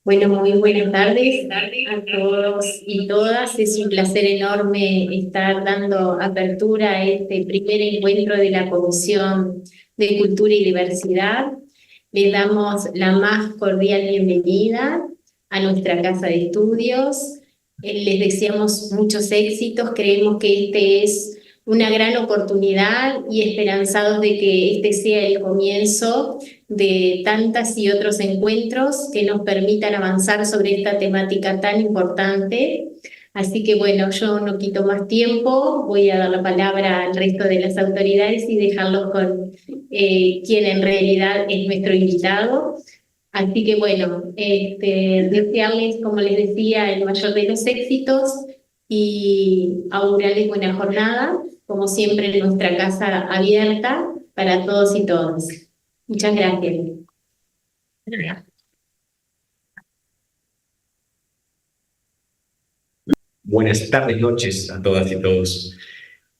Bueno, muy buenas tardes a todos y todas. Es un placer enorme estar dando apertura a este primer encuentro de la Comisión de Cultura y Diversidad. Les damos la más cordial bienvenida a nuestra casa de estudios. Les deseamos muchos éxitos. Creemos que este es una gran oportunidad y esperanzados de que este sea el comienzo de tantas y otros encuentros que nos permitan avanzar sobre esta temática tan importante. Así que bueno, yo no quito más tiempo, voy a dar la palabra al resto de las autoridades y dejarlos con quien en realidad es nuestro invitado. Así que bueno, desearles, como les decía, el mayor de los éxitos y augurarles buena jornada, como siempre en nuestra casa abierta para todos y todas. Muchas gracias. Buenas tardes, noches a todas y todos.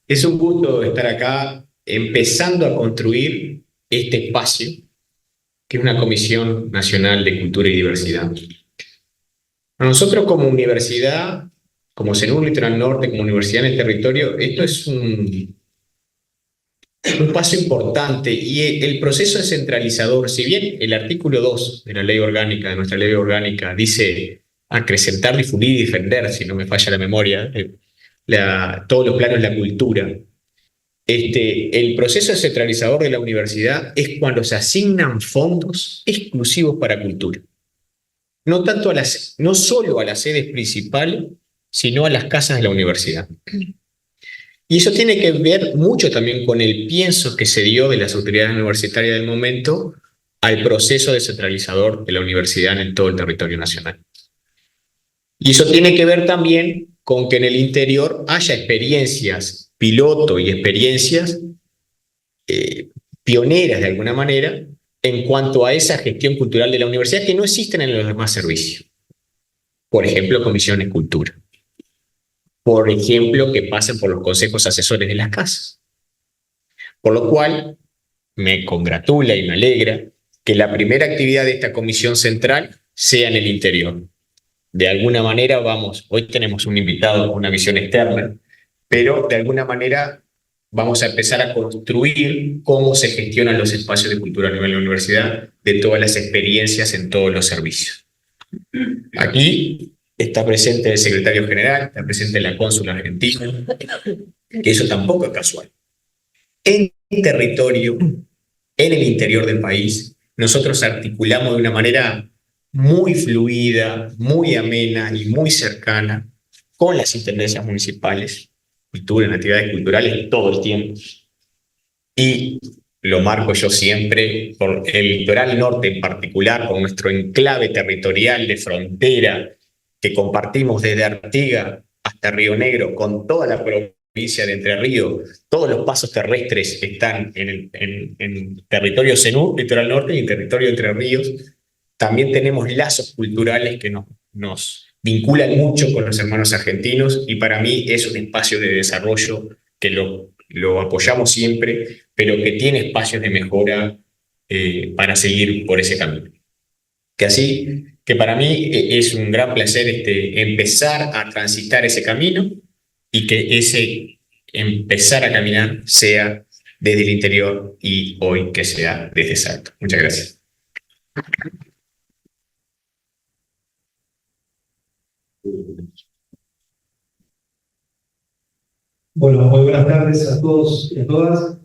Es un gusto estar acá empezando a construir este espacio, que es una Comisión Nacional de Cultura y Diversidad. Para nosotros como universidad, como CENUR Litoral Norte, como universidad en el territorio, esto es un paso importante y el proceso descentralizador, si bien el artículo 2 de la ley orgánica, de nuestra ley orgánica, dice acrecentar, difundir y defender, si no me falla la memoria, todos los planos de la cultura. El proceso descentralizador de la universidad es cuando se asignan fondos exclusivos para cultura. No tanto no solo a las sedes principales, sino a las casas de la universidad. Y eso tiene que ver mucho también con el pienso que se dio de las autoridades universitarias del momento al proceso descentralizador de la universidad en todo el territorio nacional. Y eso tiene que ver también con que en el interior haya experiencias piloto y experiencias pioneras de alguna manera en cuanto a esa gestión cultural de la universidad que no existen en los demás servicios. Por ejemplo, comisiones cultura. Por ejemplo, que pasen por los consejos asesores de las casas. Por lo cual, me congratula y me alegra que la primera actividad de esta comisión central sea en el interior. De alguna manera hoy tenemos un invitado con una visión externa, pero de alguna manera vamos a empezar a construir cómo se gestionan los espacios de cultura a nivel de la universidad, de todas las experiencias en todos los servicios. Aquí está presente el secretario general, está presente la cónsula argentina, que eso tampoco es casual. En territorio, en el interior del país, nosotros articulamos de una manera muy fluida, muy amena y muy cercana con las intendencias municipales, cultura, en actividades culturales todo el tiempo. Y lo marco yo siempre por el litoral norte en particular, por nuestro enclave territorial de frontera que compartimos desde Artigas hasta Río Negro con toda la provincia de Entre Ríos. Todos los pasos terrestres están en territorio CENUR, litoral norte, y en territorio de Entre Ríos. También tenemos lazos culturales que nos vinculan mucho con los hermanos argentinos y para mí es un espacio de desarrollo que lo apoyamos siempre, pero que tiene espacios de mejora para seguir por ese camino. Que para mí es un gran placer empezar a transitar ese camino y que ese empezar a caminar sea desde el interior y hoy que sea desde Salto. Muchas gracias. Bueno, muy buenas tardes a todos y a todas.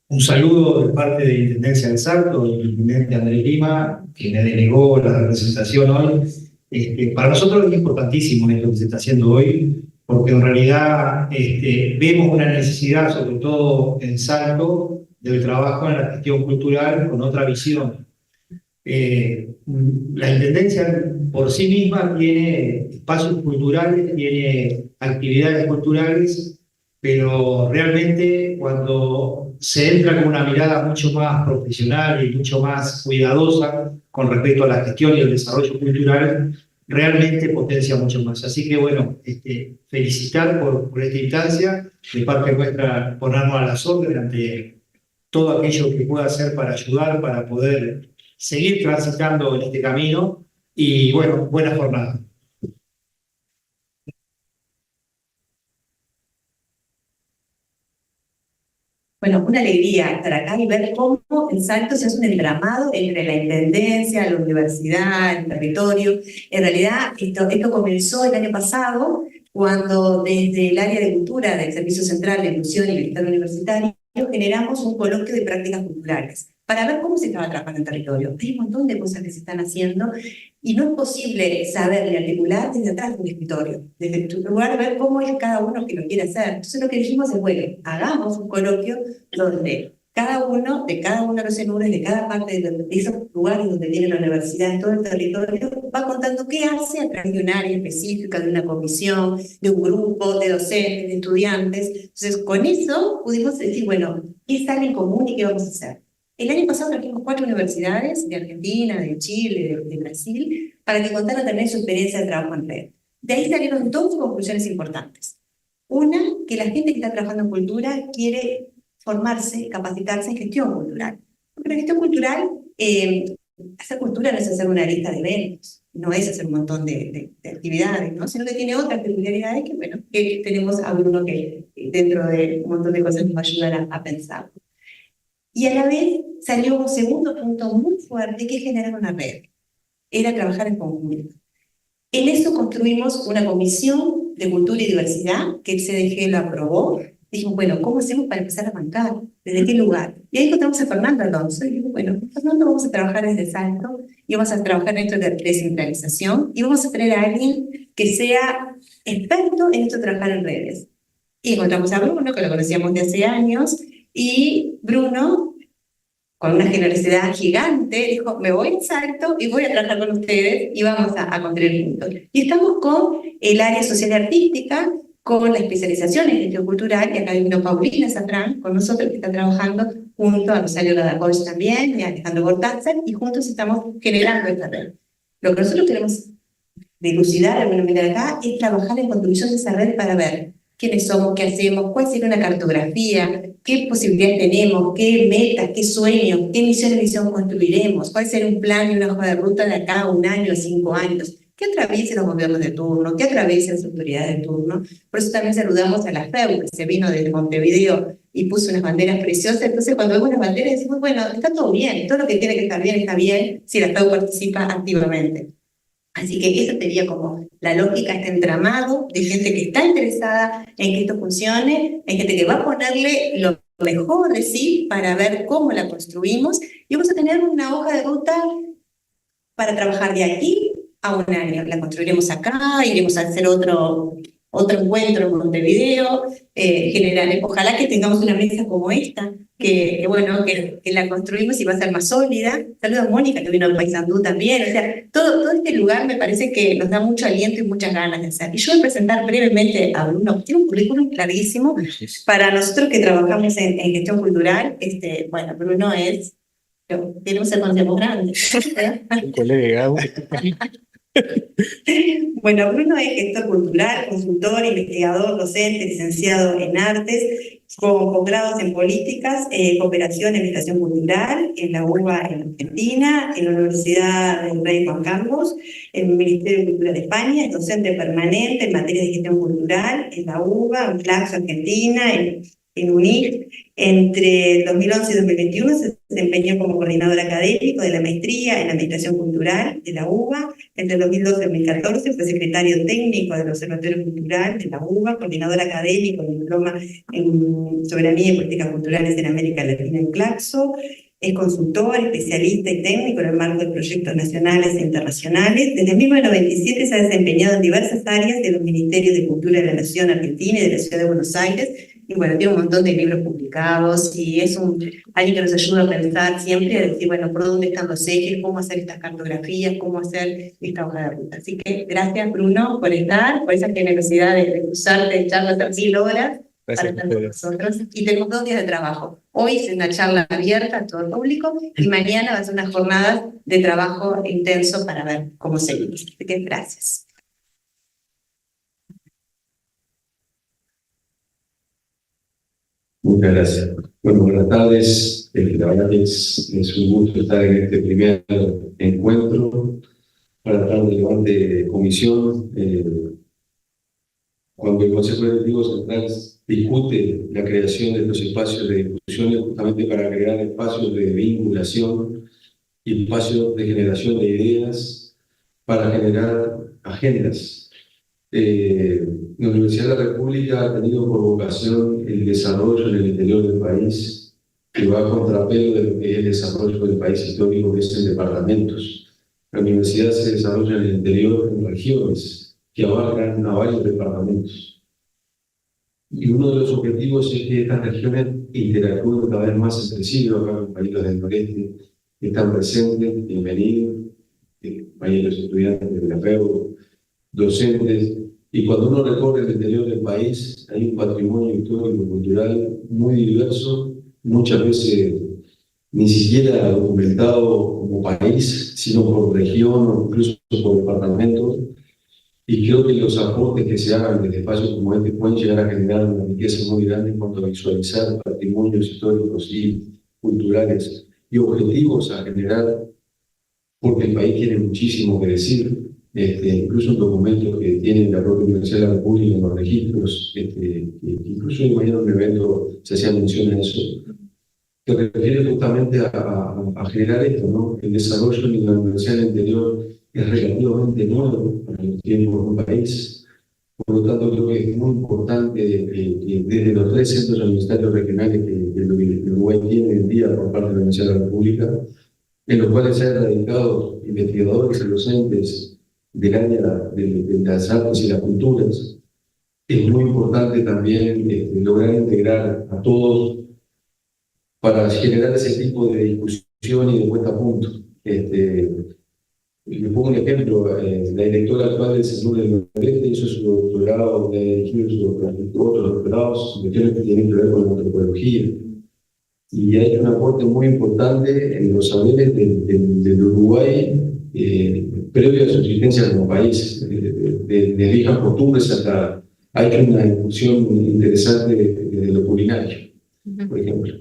Un saludo de parte de Intendencia del Salto, del intendente Andrés Lima, que me denegó la representación hoy. Para nosotros es importantísimo esto que se está haciendo hoy, porque en realidad vemos una necesidad, sobre todo en Salto, del trabajo en la gestión cultural con otra visión. La Intendencia por sí misma tiene espacios culturales, tiene actividades culturales, pero realmente cuando se entra con una mirada mucho más profesional y mucho más cuidadosa con respecto a la gestión y el desarrollo cultural, realmente potencia mucho más. Así que bueno, felicitar por esta instancia, de parte nuestra ponernos a las órdenes ante todo aquello que pueda hacer para ayudar, para poder seguir transitando en este camino y bueno, buena jornada. Bueno, una alegría estar acá y ver cómo el Salto se hace un entramado entre la intendencia, la universidad, el territorio. En realidad, esto comenzó el año pasado, cuando desde el área de cultura del Servicio Central de Inclusión y Bienestar Universitario generamos un coloquio de prácticas culturales para ver cómo se estaba trabajando en territorio. Hay un montón de cosas que se están haciendo y no es posible saber ni articular desde atrás de un escritorio, desde tu lugar, ver cómo es cada uno que lo quiere hacer. Entonces lo que dijimos es, bueno, hagamos un coloquio donde cada uno de los ENURES, de cada parte de esos lugares donde tiene la universidad en todo el territorio, va contando qué hace a través de un área específica, de una comisión, de un grupo, de docentes, de estudiantes. Entonces, con eso pudimos decir, bueno, ¿qué sale en común y qué vamos a hacer? El año pasado trajimos 4 universidades de Argentina, de Chile, de Brasil, para que contaran también su experiencia de trabajo en red. De ahí salieron 2 conclusiones importantes. Una, que la gente que está trabajando en cultura quiere formarse, capacitarse en gestión cultural. Porque la gestión cultural, hacer cultura no es hacer una lista de eventos, no es hacer un montón de actividades, ¿no? Sino que tiene otras peculiaridades que, bueno, que tenemos a Bruno que dentro de un montón de cosas nos va a ayudar a pensar. Y a la vez salió un segundo punto muy fuerte que es generar una red. Era trabajar en conjunto. En eso construimos una comisión de cultura y diversidad que el CDG lo aprobó. Dijimos, bueno, ¿cómo hacemos para empezar a bancar? ¿Desde qué lugar? Y ahí encontramos a Fernando Alonso. Y dijimos, bueno, Fernando, vamos a trabajar desde Salto y vamos a trabajar en esto de descentralización y vamos a tener a alguien que sea experto en esto de trabajar en redes. Y encontramos a Bruno, que lo conocíamos de hace años, y Bruno, con una generosidad gigante, dijo, me voy en Salto y voy a trabajar con ustedes y vamos a construir juntos. Y estamos con el área social y artística, con la especialización en gestión cultural, y acá vino Paulina Safrán con nosotros, que está trabajando junto a Rosario Ladacoch también, y a Alejandro Bortázar, y juntos estamos generando esta red. Lo que nosotros queremos dilucidar de alguna manera acá es trabajar en construcción de esa red para ver quiénes somos, qué hacemos, cuál sería una cartografía, qué posibilidades tenemos, qué metas, qué sueños, qué misiones de visión construiremos, cuál será un plan y una hoja de ruta de acá a 1 año, 5 años, que atraviesen los gobiernos de turno, que atraviesen las autoridades de turno. Por eso también saludamos a la FEU, que se vino desde Montevideo y puso unas banderas preciosas. Entonces, cuando vemos las banderas decimos, bueno, está todo bien, todo lo que tiene que estar bien está bien si la FEU participa activamente. Así que esa sería como la lógica, este entramado de gente que está interesada en que esto funcione, en gente que va a ponerle lo mejor de sí para ver cómo la construimos, y vamos a tener una hoja de ruta para trabajar de aquí a 1 año. La construiremos acá, iremos a hacer otro encuentro en Montevideo, ojalá que tengamos una mesa como esta, que la construimos y va a ser más sólida. Saludos a Mónica, que vino a Paysandú también. O sea, todo este lugar me parece que nos da mucho aliento y muchas ganas de hacer. Y yo voy a presentar brevemente a Bruno. Tiene un currículum larguísimo. Para nosotros que trabajamos en gestión cultural, bueno, Bruno queremos ser conceptos grandes. Un colega. Bueno, Bruno es gestor cultural, consultor, investigador, docente, licenciado en artes, con posgrados en políticas, cooperación e investigación cultural, en la UBA en Argentina, en la Universidad del Rey Juan Carlos, en el Ministerio de Cultura de España, es docente permanente en materia de gestión cultural, en la UBA, en Flaxo, Argentina, en UNIC. Entre 2011 y 2021 se desempeñó como coordinador académico de la maestría en Administración Cultural de la UBA. Entre 2012 y 2014 fue secretario técnico del Observatorio Cultural de la UBA, coordinador académico del diploma en Soberanía y Políticas Culturales en América Latina en Claxo. Es consultor, especialista y técnico en el marco de proyectos nacionales e internacionales. Desde 1997 se ha desempeñado en diversas áreas de los Ministerios de Cultura de la Nación Argentina y de la Ciudad de Buenos Aires. Y bueno, tiene un montón de libros publicados y es alguien que nos ayuda a pensar siempre, a decir, bueno, por dónde están los ejes, cómo hacer estas cartografías, cómo hacer esta hoja de ruta. Así que gracias, Bruno, por estar, por esa generosidad de cruzarte de charlas a 1000 horas para estar con nosotros. Y tenemos 2 días de trabajo. Hoy es una charla abierta a todo el público y mañana va a ser una jornada de trabajo intenso para ver cómo seguimos. Así que gracias. Muchas gracias. Bueno, buenas tardes. La verdad es un gusto estar en este primer encuentro para tan relevante comisión. Cuando el Consejo Directivo Central discute la creación de estos espacios de discusión, es justamente para crear espacios de vinculación y espacios de generación de ideas para generar agendas. La Universidad de la República ha tenido por vocación el desarrollo en el interior del país, que va a contrapelo de lo que es el desarrollo del país histórico, que es en departamentos. La universidad se desarrolla en el interior en regiones que abarcan a varios departamentos. Y uno de los objetivos es que estas regiones interactúen cada vez más entre sí. Acá los compañeros del noreste están presentes, bienvenidos, compañeros estudiantes de la FEU, docentes. Y cuando uno recorre el interior del país, hay un patrimonio histórico y cultural muy diverso, muchas veces ni siquiera documentado como país, sino por región o incluso por departamentos. Y creo que los aportes que se hagan desde espacios como este pueden llegar a generar una riqueza muy grande en cuanto a visualizar patrimonios históricos y culturales y objetivos a generar, porque el país tiene muchísimo que decir. Incluso un documento que tiene la propia Universidad de la República en los registros, que incluso imagino en un evento se hacía mención a eso, que refiere justamente a generar esto, ¿no? El desarrollo de la universidad del interior es relativamente nuevo para los tiempos de un país. Por lo tanto, creo que es muy importante que desde los 3 centros universitarios regionales que el Uruguay tiene hoy en día por parte de la Universidad de la República, en los cuales se han radicado investigadores y docentes del área de las artes y las culturas, es muy importante también lograr integrar a todos para generar ese tipo de discusión y de puesta a punto. Le pongo un ejemplo, la directora actual del CESUR del Noreste hizo su doctorado, otros doctorados, cuestiones que tienen que ver con la antropología. Y hay un aporte muy importante en los saberes del Uruguay previo a su existencia como país, de viejas costumbres hasta ha hecho una incursión interesante de lo culinario, por ejemplo.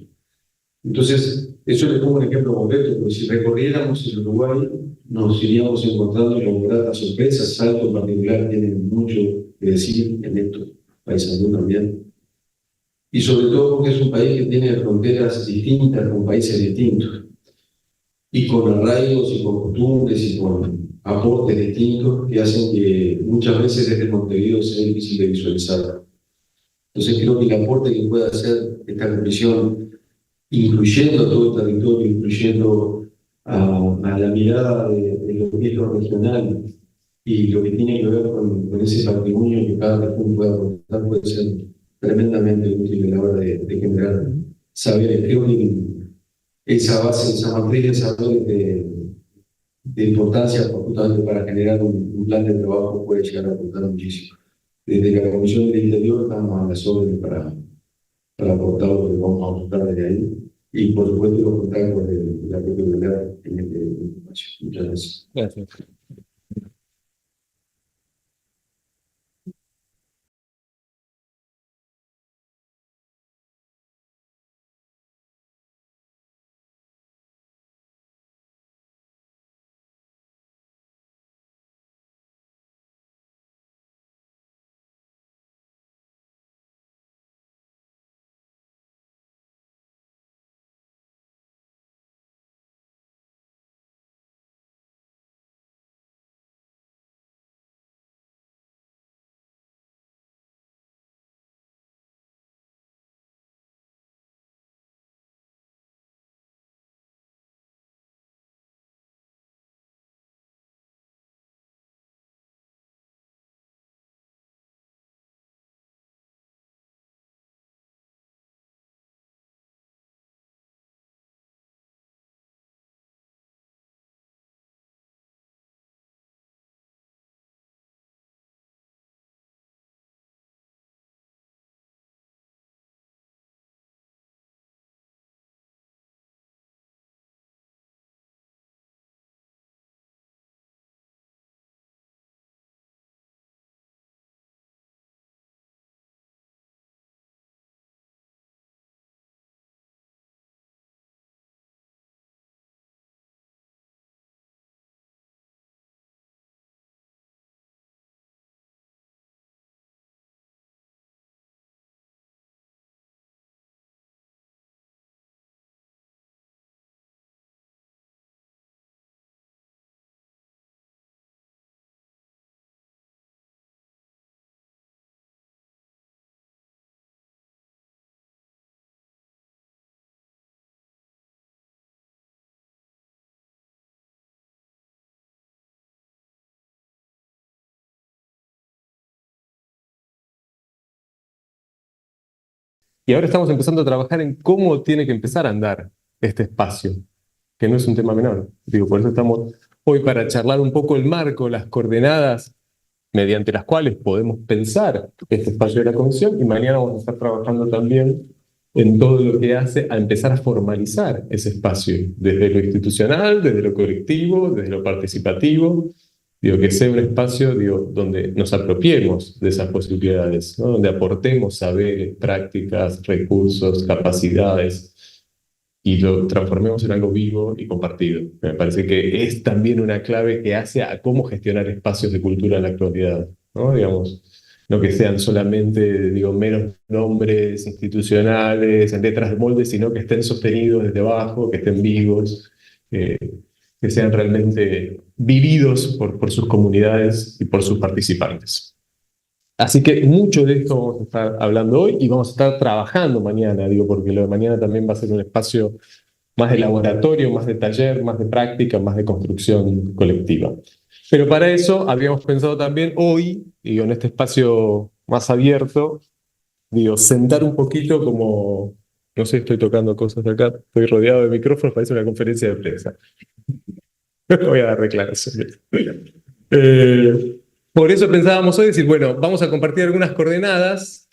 Entonces, eso le pongo un ejemplo concreto, porque si recorriéramos el Uruguay, nos iríamos encontrando con gratas sorpresas. Salto en particular tiene mucho que decir en esto, Paysandú también. Y sobre todo porque es un país que tiene fronteras distintas con países distintos, y con arraigos y con costumbres y con aportes distintos que hacen que muchas veces desde Montevideo sea difícil de visualizar. Entonces creo que el aporte que puede hacer esta comisión, incluyendo a todo el territorio, incluyendo a la mirada de lo que es lo regional y lo que tiene que ver con ese patrimonio que cada región puede aportar, puede ser tremendamente útil a la hora de generar saberes. Creo que esa base, esa matriz de saberes de importancia justamente para generar un plan de trabajo puede llegar a aportar muchísimo. Desde la Comisión del Interior estamos a las órdenes para aportar lo que vamos a aportar desde ahí. Y por supuesto los contactos de la propia universidad en este espacio. Muchas gracias. Gracias. Y ahora estamos empezando a trabajar en cómo tiene que empezar a andar este espacio, que no es un tema menor. Digo, por eso estamos hoy para charlar un poco el marco, las coordenadas mediante las cuales podemos pensar este espacio de la comisión, y mañana vamos a estar trabajando también en todo lo que hace a empezar a formalizar ese espacio, desde lo institucional, desde lo colectivo, desde lo participativo, digo, que sea un espacio, digo, donde nos apropiemos de esas posibilidades, ¿no? Donde aportemos saberes, prácticas, recursos, capacidades, y lo transformemos en algo vivo y compartido. Me parece que es también una clave que hace a cómo gestionar espacios de cultura en la actualidad, ¿no? Digamos, no que sean solamente, digo, meros nombres institucionales en letras de molde, sino que estén sostenidos desde abajo, que estén vivos, eh, que sean realmente vividos por sus comunidades y por sus participantes. Así que mucho de esto vamos a estar hablando hoy y vamos a estar trabajando mañana, digo, porque lo de mañana también va a ser un espacio más de laboratorio, más de taller, más de práctica, más de construcción colectiva. Pero para eso habíamos pensado también hoy, digo, en este espacio más abierto, digo, sentar un poquito como, no sé, estoy tocando cosas acá, estoy rodeado de micrófonos, parece una conferencia de prensa. Voy a dar declaraciones. Por eso pensábamos hoy decir, bueno, vamos a compartir algunas coordenadas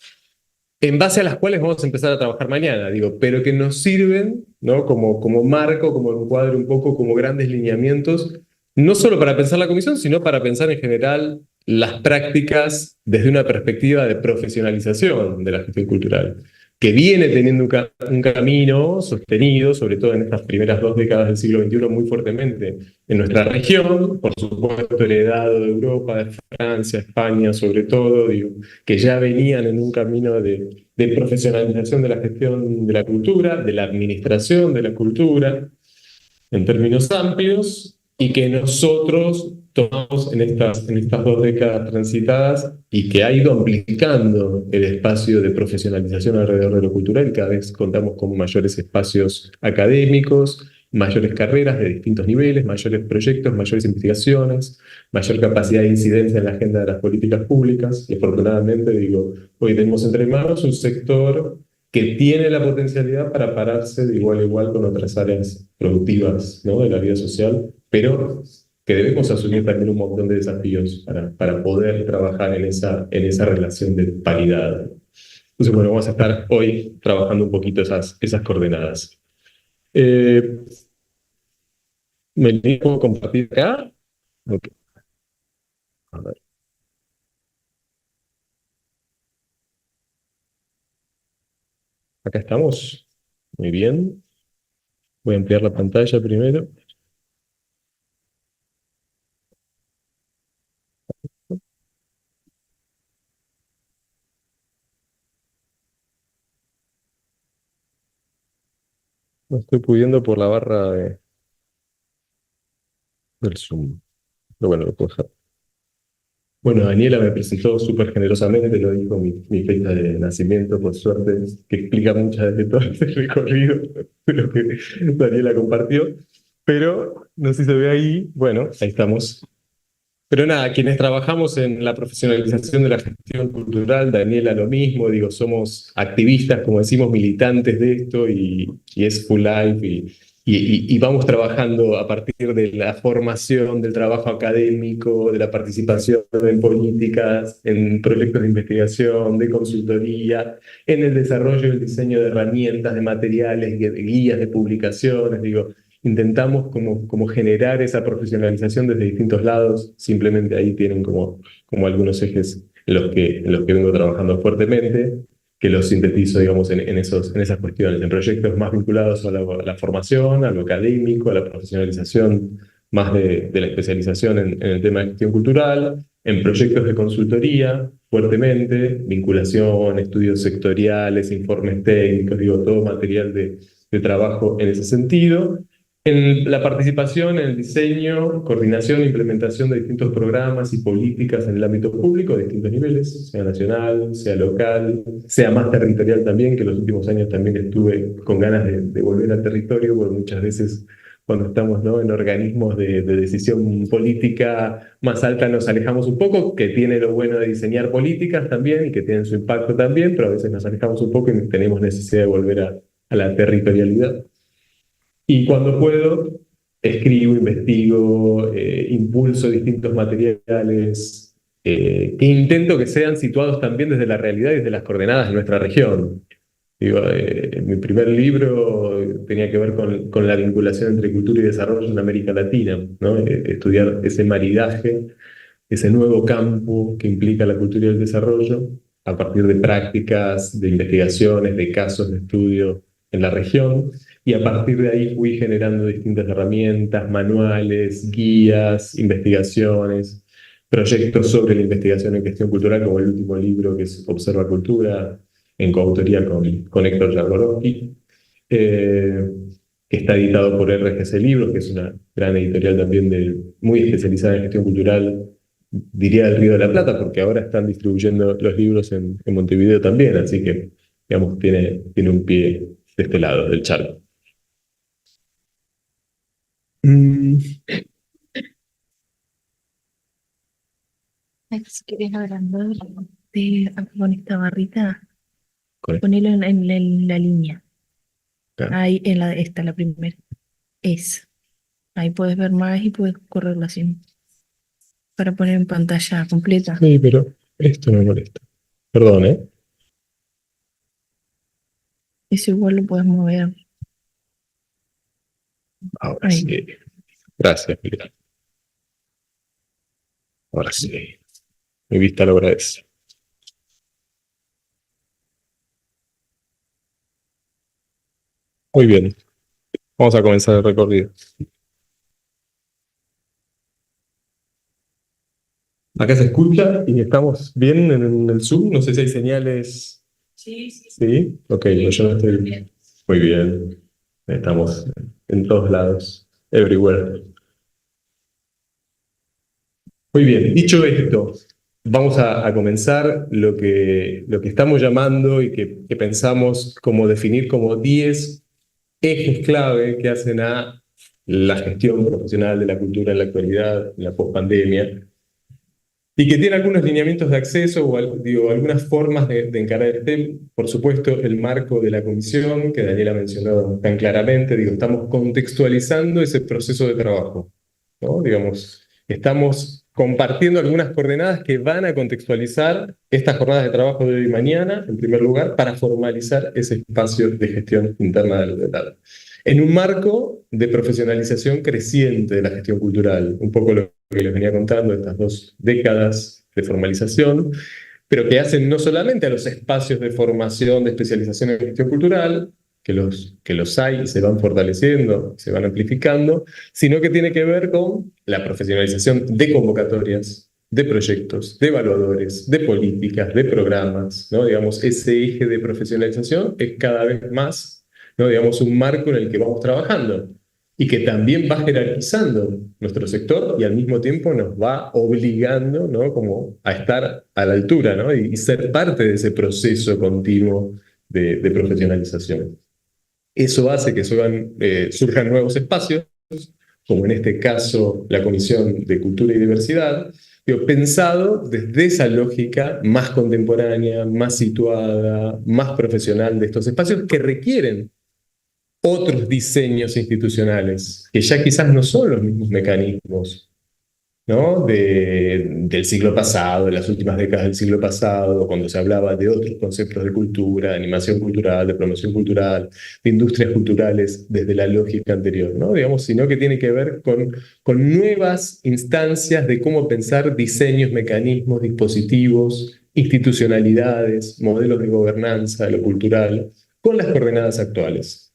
en base a las cuales vamos a empezar a trabajar mañana, digo, pero que nos sirven, ¿no? Como marco, como encuadre un poco, como grandes lineamientos, no solo para pensar la comisión, sino para pensar en general las prácticas desde una perspectiva de profesionalización de la gestión cultural, que viene teniendo un camino sostenido, sobre todo en estas primeras 2 décadas del siglo XXI, muy fuertemente en nuestra región, por supuesto heredado de Europa, de Francia, España sobre todo, digo, que ya venían en un camino de profesionalización de la gestión de la cultura, de la administración de la cultura, en términos amplios, y que nosotros tomamos en estas 2 décadas transitadas y que ha ido amplificando el espacio de profesionalización alrededor de lo cultural, y cada vez contamos con mayores espacios académicos, mayores carreras de distintos niveles, mayores proyectos, mayores investigaciones, mayor capacidad de incidencia en la agenda de las políticas públicas, y afortunadamente, digo, hoy tenemos entre manos un sector que tiene la potencialidad para pararse de igual a igual con otras áreas productivas, ¿no? De la vida social, pero que debemos asumir también un montón de desafíos para poder trabajar en esa relación de paridad. Entonces, bueno, vamos a estar hoy trabajando un poquito esas coordenadas. ¿Me puedo compartir acá? Ok. A ver. Acá estamos. Muy bien. Voy a ampliar la pantalla primero. No estoy pudiendo por la barra del Zoom. Pero bueno, lo puedo dejar. Bueno, Daniela me presentó súper generosamente, lo dijo mi fecha de nacimiento, por suerte, que explica muchas de todo este recorrido de lo que Daniela compartió. Pero no sé si se ve ahí, bueno, ahí estamos. Pero nada, quienes trabajamos en la profesionalización de la gestión cultural, Daniela lo mismo, digo, somos activistas, como decimos, militantes de esto, y es Full Life, y vamos trabajando a partir de la formación, del trabajo académico, de la participación en políticas, en proyectos de investigación, de consultoría, en el desarrollo y el diseño de herramientas, de materiales, de guías, de publicaciones, digo, intentamos como generar esa profesionalización desde distintos lados. Simplemente ahí tienen como algunos ejes en los que vengo trabajando fuertemente, que los sintetizo, digamos, en esas cuestiones, en proyectos más vinculados a la formación, a lo académico, a la profesionalización más de la especialización en el tema de gestión cultural, en proyectos de consultoría, fuertemente, vinculación, estudios sectoriales, informes técnicos, digo, todo material de trabajo en ese sentido. En la participación en el diseño, coordinación e implementación de distintos programas y políticas en el ámbito público de distintos niveles, sea nacional, sea local, sea más territorial también, que en los últimos años también estuve con ganas de volver al territorio, porque muchas veces cuando estamos, ¿no?, en organismos de decisión política más alta nos alejamos un poco, que tiene lo bueno de diseñar políticas también y que tienen su impacto también, pero a veces nos alejamos un poco y tenemos necesidad de volver a la territorialidad. Y cuando puedo, escribo, investigo, impulso distintos materiales que intento que sean situados también desde la realidad y desde las coordenadas de nuestra región. Digo, mi primer libro tenía que ver con la vinculación entre cultura y desarrollo en América Latina, ¿no? Estudiar ese maridaje, ese nuevo campo que implica la cultura y el desarrollo, a partir de prácticas, de investigaciones, de casos de estudio en la región, y a partir de ahí fui generando distintas herramientas, manuales, guías, investigaciones, proyectos sobre la investigación en gestión cultural, como el último libro que es Observa Cultura, en coautoría con Héctor Jablonowski, que está editado por RGC Libros, que es una gran editorial también muy especializada en gestión cultural, diría del Río de la Plata, porque ahora están distribuyendo los libros en Montevideo también, así que, digamos, tiene un pie de este lado del charco. Si querés agrandar con esta barrita, Con esto. ponelo en la línea. Claro. Ahí, esta, la primera. Ahí puedes ver más y puedes correrla así. Para poner en pantalla completa. Sí, pero esto me molesta. Perdón, ¿eh? Eso igual lo puedes mover. Ahora Ahí. sí. Gracias, Miguel. Ahora sí. Mi vista lo agradece. Muy bien. Vamos a comenzar el recorrido. Acá se escucha y estamos bien en el Zoom. No sé si hay señales. Sí. ¿Sí? Ok, yo no estoy. Muy bien. Estamos en todos lados. Everywhere. Muy bien. Dicho esto, vamos a comenzar lo que estamos llamando y que pensamos como definir como 10 ejes clave que hacen a la gestión profesional de la cultura en la actualidad, en la pospandemia, y que tiene algunos lineamientos de acceso o algunas formas de encarar el tema. Por supuesto, el marco de la comisión, que Daniela mencionó tan claramente, estamos contextualizando ese proceso de trabajo, ¿no? Digamos, estamos compartiendo algunas coordenadas que van a contextualizar estas jornadas de trabajo de hoy y mañana, en primer lugar, para formalizar ese espacio de gestión interna de los datos. En un marco de profesionalización creciente de la gestión cultural, un poco lo que les venía contando, estas 2 décadas de formalización, pero que hacen no solamente a los espacios de formación, de especialización en gestión cultural, que los hay y se van fortaleciendo, se van amplificando, sino que tiene que ver con la profesionalización de convocatorias, de proyectos, de evaluadores, de políticas, de programas, ¿no? Digamos, ese eje de profesionalización es cada vez más, ¿no? Digamos, un marco en el que vamos trabajando y que también va jerarquizando nuestro sector y al mismo tiempo nos va obligando, ¿no?, como a estar a la altura, ¿no?, y ser parte de ese proceso continuo de profesionalización. Eso hace que surjan nuevos espacios, como en este caso la Comisión de Cultura y Diversidad, pensado desde esa lógica más contemporánea, más situada, más profesional de estos espacios que requieren otros diseños institucionales, que ya quizás no son los mismos mecanismos, ¿no?, del siglo pasado, de las últimas décadas del siglo pasado, cuando se hablaba de otros conceptos de cultura, de animación cultural, de promoción cultural, de industrias culturales desde la lógica anterior, ¿no? Digamos, sino que tiene que ver con nuevas instancias de cómo pensar diseños, mecanismos, dispositivos, institucionalidades, modelos de gobernanza de lo cultural, con las coordenadas actuales.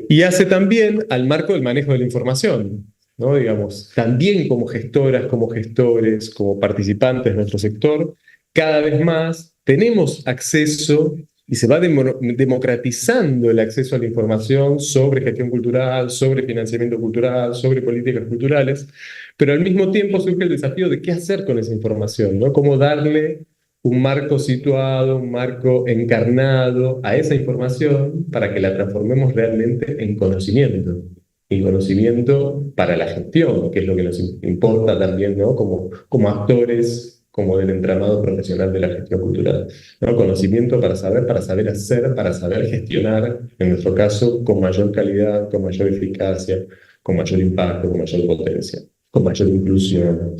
Y hace también al marco del manejo de la información, ¿no? Digamos, también como gestoras, como gestores, como participantes de nuestro sector, cada vez más tenemos acceso y se va democratizando el acceso a la información sobre gestión cultural, sobre financiamiento cultural, sobre políticas culturales, pero al mismo tiempo surge el desafío de qué hacer con esa información, ¿no? Cómo darle un marco situado, un marco encarnado a esa información para que la transformemos realmente en conocimiento. y conocimiento para la gestión, que es lo que nos importa también, ¿no? Como actores, como del entramado profesional de la gestión cultural, ¿no? Conocimiento para saber hacer, para saber gestionar, en nuestro caso, con mayor calidad, con mayor eficacia, con mayor impacto, con mayor potencia, con mayor inclusión,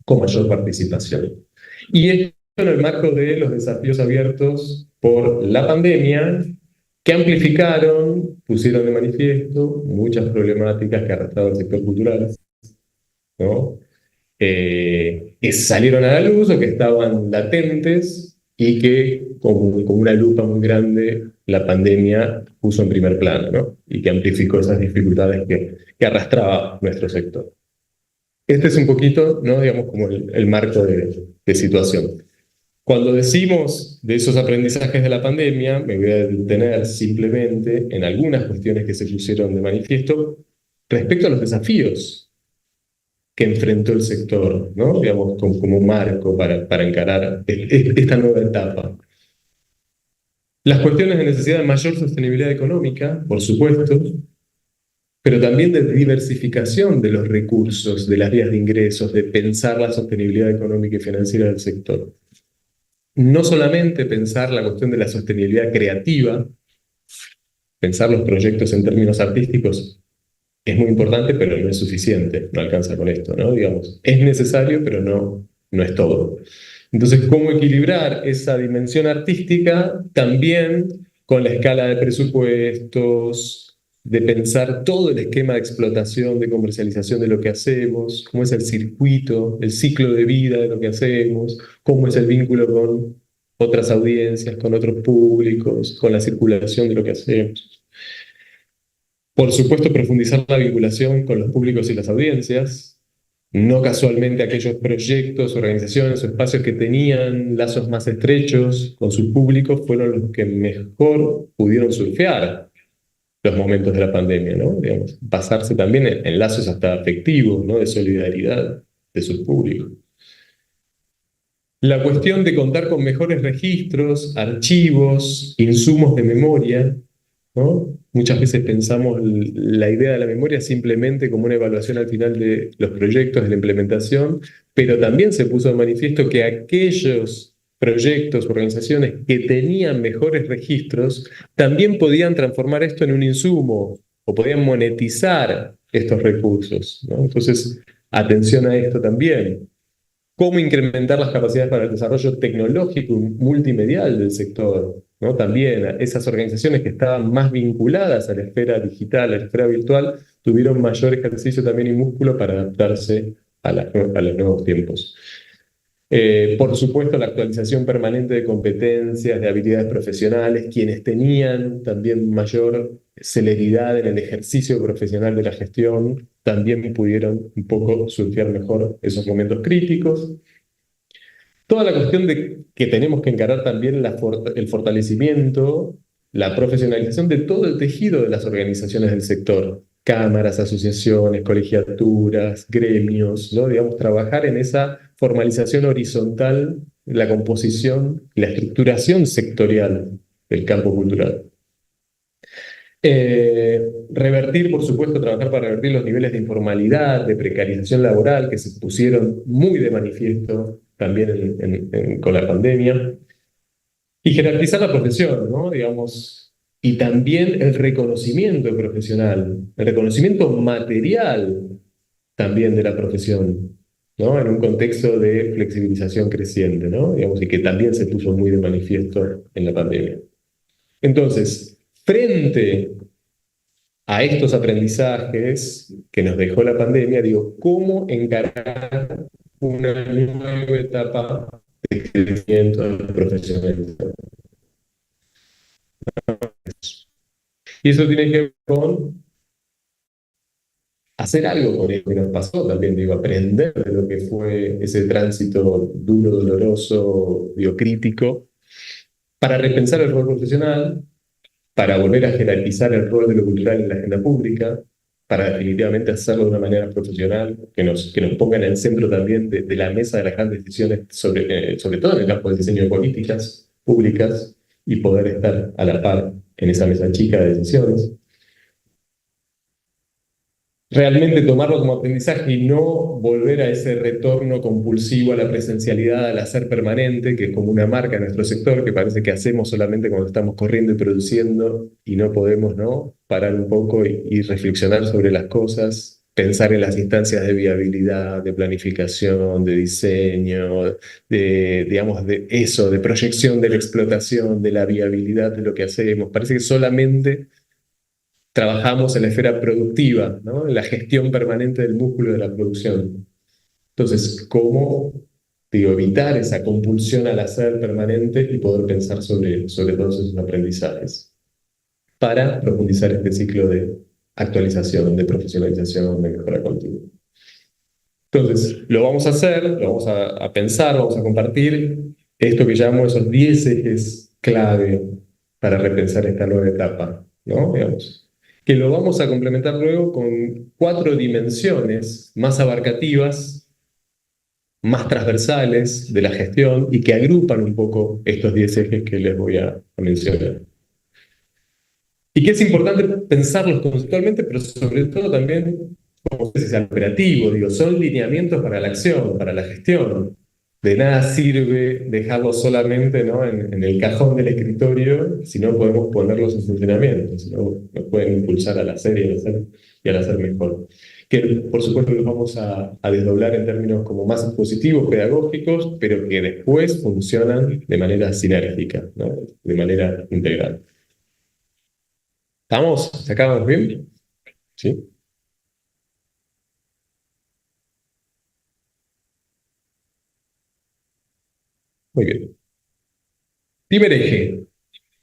con mayor participación. Y esto en el marco de los desafíos abiertos por la pandemia, que amplificaron, pusieron de manifiesto muchas problemáticas que arrastraba el sector cultural, ¿no? Que salieron a la luz o que estaban latentes y que con una lupa muy grande la pandemia puso en primer plano, ¿no? Y que amplificó esas dificultades que arrastraba nuestro sector. Este es un poquito, ¿no? Digamos, como el marco de situación. Cuando decimos de esos aprendizajes de la pandemia, me voy a detener simplemente en algunas cuestiones que se pusieron de manifiesto respecto a los desafíos que enfrentó el sector, ¿no? Digamos, como marco para encarar esta nueva etapa. Las cuestiones de necesidad de mayor sostenibilidad económica, por supuesto, pero también de diversificación de los recursos, de las vías de ingresos, de pensar la sostenibilidad económica y financiera del sector. No solamente pensar la cuestión de la sostenibilidad creativa, pensar los proyectos en términos artísticos es muy importante, pero no es suficiente, no alcanza con esto, ¿no? Digamos, es necesario, pero no es todo. Entonces, ¿cómo equilibrar esa dimensión artística también con la escala de presupuestos, de pensar todo el esquema de explotación, de comercialización de lo que hacemos, cómo es el circuito, el ciclo de vida de lo que hacemos, cómo es el vínculo con otras audiencias, con otros públicos, con la circulación de lo que hacemos? Por supuesto, profundizar la vinculación con los públicos y las audiencias. No casualmente aquellos proyectos, organizaciones o espacios que tenían lazos más estrechos con sus públicos fueron los que mejor pudieron surfear los momentos de la pandemia, ¿no? Digamos, basarse también en lazos hasta afectivos, ¿no? De solidaridad de sus públicos. La cuestión de contar con mejores registros, archivos, insumos de memoria, ¿no? Muchas veces pensamos la idea de la memoria simplemente como una evaluación al final de los proyectos, de la implementación, pero también se puso de manifiesto que aquellos proyectos, organizaciones que tenían mejores registros, también podían transformar esto en un insumo o podían monetizar estos recursos, ¿no? Entonces, atención a esto también. Cómo incrementar las capacidades para el desarrollo tecnológico y multimedial del sector, ¿no? También esas organizaciones que estaban más vinculadas a la esfera digital, a la esfera virtual, tuvieron mayor ejercicio también y músculo para adaptarse a los nuevos tiempos. Por supuesto, la actualización permanente de competencias, de habilidades profesionales, quienes tenían también mayor celeridad en el ejercicio profesional de la gestión, también pudieron un poco surfear mejor esos momentos críticos. Toda la cuestión de que tenemos que encarar también el fortalecimiento, la profesionalización de todo el tejido de las organizaciones del sector, cámaras, asociaciones, colegiaturas, gremios, ¿no? Digamos, trabajar en esa formalización horizontal, la composición y la estructuración sectorial del campo cultural. Revertir, por supuesto, trabajar para revertir los niveles de informalidad, de precarización laboral que se pusieron muy de manifiesto también con la pandemia. Y jerarquizar la profesión, ¿no? Digamos, y también el reconocimiento profesional, el reconocimiento material también de la profesión, ¿no? En un contexto de flexibilización creciente, ¿no? Digamos, y que también se puso muy de manifiesto en la pandemia. Entonces, frente a estos aprendizajes que nos dejó la pandemia, digo, ¿cómo encarar una nueva etapa de crecimiento de la profesionalización? Y eso tiene que ver con hacer algo con eso que nos pasó también, digo, aprender de lo que fue ese tránsito duro, doloroso, digo, crítico, para repensar el rol profesional, para volver a jerarquizar el rol de lo cultural en la agenda pública, para definitivamente hacerlo de una manera profesional, que nos ponga en el centro también de la mesa de las grandes decisiones, sobre todo en el campo del diseño de políticas públicas, y poder estar a la par en esa mesa chica de decisiones. realmente tomarlo como aprendizaje y no volver a ese retorno compulsivo a la presencialidad, al hacer permanente, que es como una marca en nuestro sector, que parece que hacemos solamente cuando estamos corriendo y produciendo y no podemos, ¿no?, parar un poco y reflexionar sobre las cosas, pensar en las instancias de viabilidad, de planificación, de diseño, de, digamos, de eso, de proyección de la explotación, de la viabilidad de lo que hacemos. Parece que solamente trabajamos en la esfera productiva, ¿no?, en la gestión permanente del músculo de la producción. Entonces, ¿cómo, digo, evitar esa compulsión al hacer permanente y poder pensar sobre todos esos aprendizajes para profundizar este ciclo de actualización, de profesionalización, de mejora continua? Entonces, lo vamos a hacer, lo vamos a pensar, vamos a compartir esto que llamo esos 10 ejes clave para repensar esta nueva etapa, ¿no? Digamos, que lo vamos a complementar luego con 4 dimensiones más abarcativas, más transversales de la gestión y que agrupan un poco estos 10 ejes que les voy a mencionar. Y que es importante pensarlos conceptualmente, pero sobre todo también como si sea operativo, digo, son lineamientos para la acción, para la gestión. De nada sirve dejarlos solamente, ¿no?, en el cajón del escritorio si no podemos ponerlos en funcionamiento, si no nos pueden impulsar al hacer y al hacer mejor. Que por supuesto los vamos a desdoblar en términos como más positivos, pedagógicos, pero que después funcionan de manera sinérgica, ¿no?, de manera integral. ¿Estamos? ¿Se acabamos bien? ¿Sí? Muy bien. Primer eje,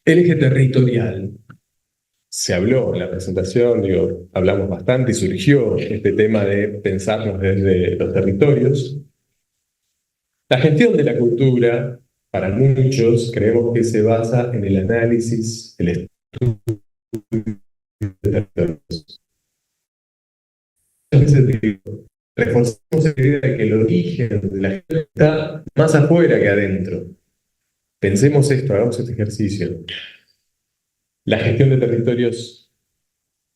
el eje territorial. Se habló en la presentación, digo, hablamos bastante y surgió este tema de pensarnos desde los territorios. La gestión de la cultura, para muchos, creemos que se basa en el análisis, el estudio de territorios. Entonces, digo, reforzamos la idea de que el origen de la gestión está más afuera que adentro. Pensemos esto, hagamos este ejercicio. La gestión de territorios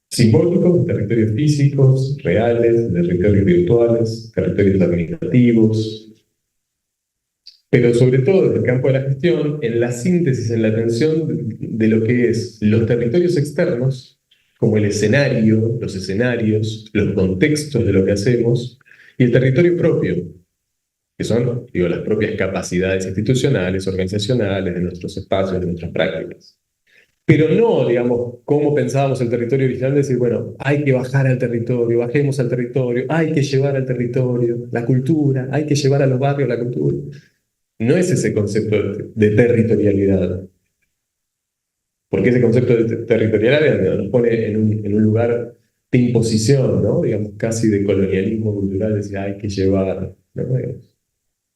simbólicos, de territorios físicos, reales, de territorios virtuales, territorios administrativos, pero sobre todo desde el campo de la gestión, en la síntesis, en la atención de lo que es los territorios externos, como el escenario, los escenarios, los contextos de lo que hacemos, y el territorio propio, que son, digo, las propias capacidades institucionales, organizacionales, de nuestros espacios, de nuestras prácticas. Pero no, digamos, como pensábamos el territorio original, de decir, bueno, hay que bajar al territorio, bajemos al territorio, hay que llevar al territorio la cultura, hay que llevar a los barrios la cultura. No es ese concepto de territorialidad. Porque ese concepto de territorialidad nos pone en un lugar de imposición, ¿no?, digamos, casi de colonialismo cultural, decir, hay que llevar, ¿no?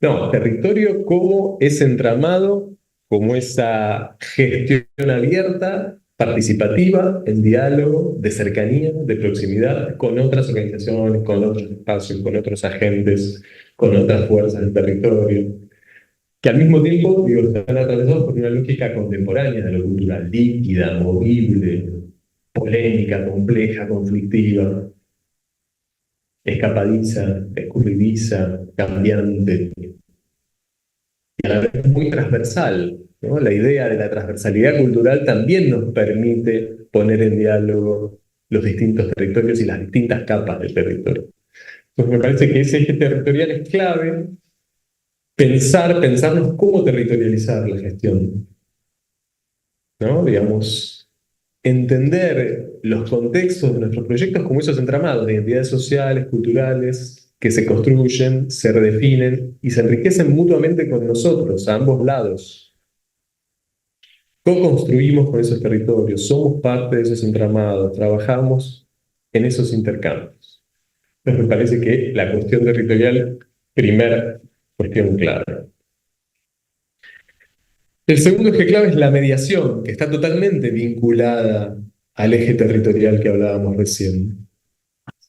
No, territorio como ese entramado, como esa gestión abierta, participativa, en diálogo, de cercanía, de proximidad, con otras organizaciones, con otros espacios, con otros agentes, con otras fuerzas del territorio, que al mismo tiempo, digo, están atravesados por una lógica contemporánea de lo cultural, líquida, movible, polémica, compleja, conflictiva, escapadiza, escurridiza, cambiante, y a la vez muy transversal, ¿no? La idea de la transversalidad cultural también nos permite poner en diálogo los distintos territorios y las distintas capas del territorio. Entonces me parece que ese eje territorial es clave, pensarnos cómo territorializar la gestión, ¿no? Digamos, entender los contextos de nuestros proyectos como esos entramados de identidades sociales, culturales, que se construyen, se redefinen y se enriquecen mutuamente con nosotros, a ambos lados. Co-construimos con esos territorios, somos parte de esos entramados, trabajamos en esos intercambios. Entonces me parece que la cuestión territorial, primera cuestión clara. El segundo eje clave es la mediación, que está totalmente vinculada al eje territorial que hablábamos recién.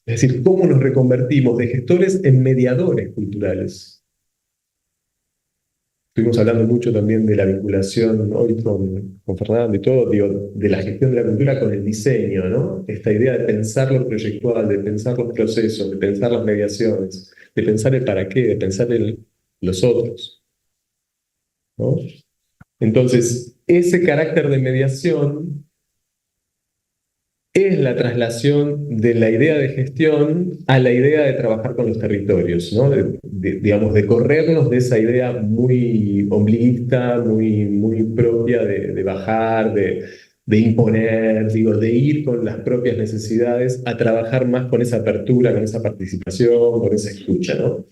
Es decir, cómo nos reconvertimos de gestores en mediadores culturales. Estuvimos hablando mucho también de la vinculación hoy con Fernando y todo, digo, de la gestión de la cultura con el diseño, ¿no? Esta idea de pensar lo proyectual, de pensar los procesos, de pensar las mediaciones, de pensar el para qué, de pensar los otros, ¿no? Entonces, ese carácter de mediación es la traslación de la idea de gestión a la idea de trabajar con los territorios, ¿no? Digamos, de corrernos de esa idea muy ombliguista, muy propia de bajar, de imponer, digo, de ir con las propias necesidades a trabajar más con esa apertura, con esa participación, con esa escucha, ¿no?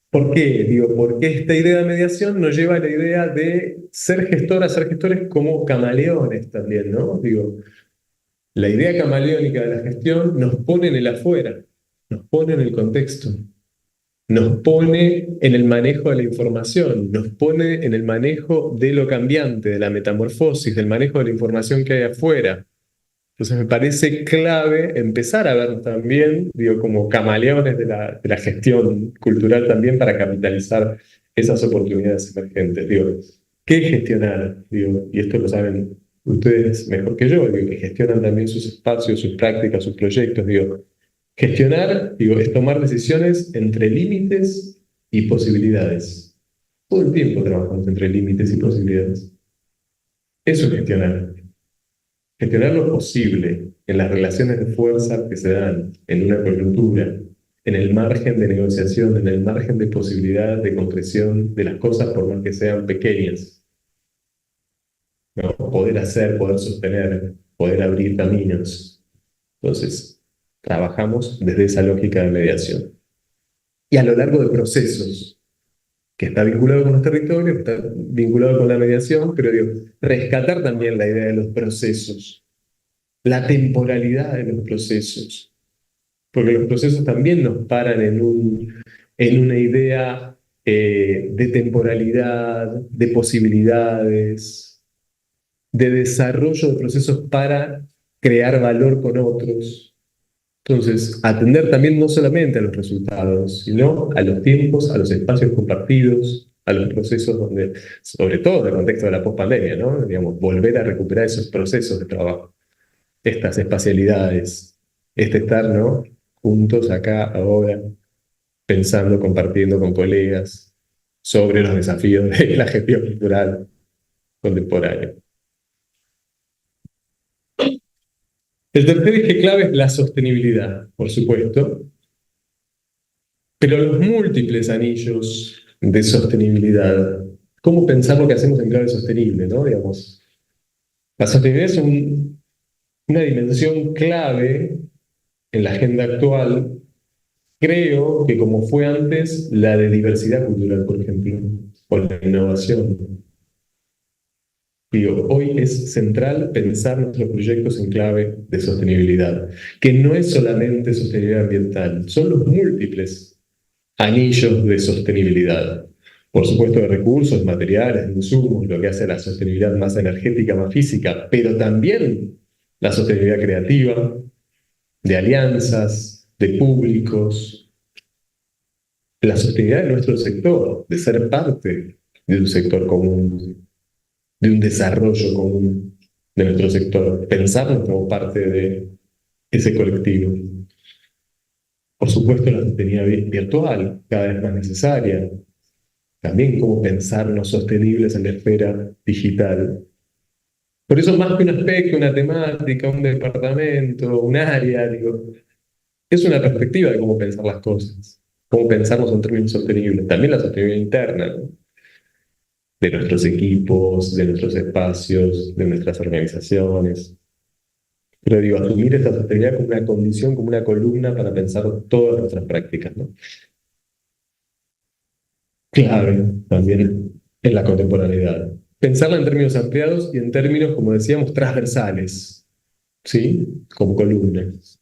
¿Por qué? Digo, porque esta idea de mediación nos lleva a la idea de ser gestores como camaleones también, ¿no? Digo, la idea camaleónica de la gestión nos pone en el afuera, nos pone en el contexto, nos pone en el manejo de la información, nos pone en el manejo de lo cambiante, de la metamorfosis, del manejo de la información que hay afuera. Entonces me parece clave empezar a ver también, digo, como camaleones de la gestión cultural también para capitalizar esas oportunidades emergentes. Digo, ¿qué es gestionar? Digo, y esto lo saben ustedes mejor que yo, digo, que gestionan también sus espacios, sus prácticas, sus proyectos. Digo, gestionar, digo, es tomar decisiones entre límites y posibilidades. Todo el tiempo trabajamos entre límites y posibilidades. Eso es gestionar. Gestionar lo posible en las relaciones de fuerza que se dan en una coyuntura, en el margen de negociación, en el margen de posibilidad de concreción de las cosas por más que sean pequeñas, ¿no? Poder hacer, poder sostener, poder abrir caminos. Entonces, trabajamos desde esa lógica de mediación. Y a lo largo de procesos, que está vinculado con los territorios, que está vinculado con la mediación, pero digo, rescatar también la idea de los procesos, la temporalidad de los procesos, porque los procesos también nos paran en una idea de temporalidad, de posibilidades, de desarrollo de procesos para crear valor con otros. Entonces, atender también no solamente a los resultados, sino a los tiempos, a los espacios compartidos, a los procesos donde, sobre todo en el contexto de la pospandemia, ¿no? Digamos, volver a recuperar esos procesos de trabajo, estas espacialidades, este estar, ¿no? Juntos acá, ahora, pensando, compartiendo con colegas sobre los desafíos de la gestión cultural contemporánea. El tercer eje clave es la sostenibilidad, por supuesto, pero los múltiples anillos de sostenibilidad. ¿Cómo pensar lo que hacemos en clave sostenible, ¿no? Digamos, la sostenibilidad es una dimensión clave en la agenda actual. Creo que como fue antes la de diversidad cultural, por ejemplo, o la innovación. Digo, hoy es central pensar nuestros proyectos en clave de sostenibilidad, que no es solamente sostenibilidad ambiental, son los múltiples anillos de sostenibilidad. Por supuesto, de recursos, materiales, de insumos, lo que hace la sostenibilidad más energética, más física, pero también la sostenibilidad creativa, de alianzas, de públicos, la sostenibilidad de nuestro sector, de ser parte de un sector común, de un desarrollo común de nuestro sector, pensarnos como parte de ese colectivo. Por supuesto, la sostenibilidad virtual, cada vez más necesaria. También cómo pensarnos sostenibles en la esfera digital. Por eso, más que un aspecto, una temática, un departamento, un área, digo, es una perspectiva de cómo pensar las cosas, cómo pensarnos en términos sostenibles. También la sostenibilidad interna, ¿no? De nuestros equipos, de nuestros espacios, de nuestras organizaciones. Pero digo, asumir esta sostenibilidad como una condición, como una columna para pensar todas nuestras prácticas, ¿no? Clave también en la contemporaneidad. Pensarla en términos ampliados y en términos, como decíamos, transversales, ¿sí? Como columnas.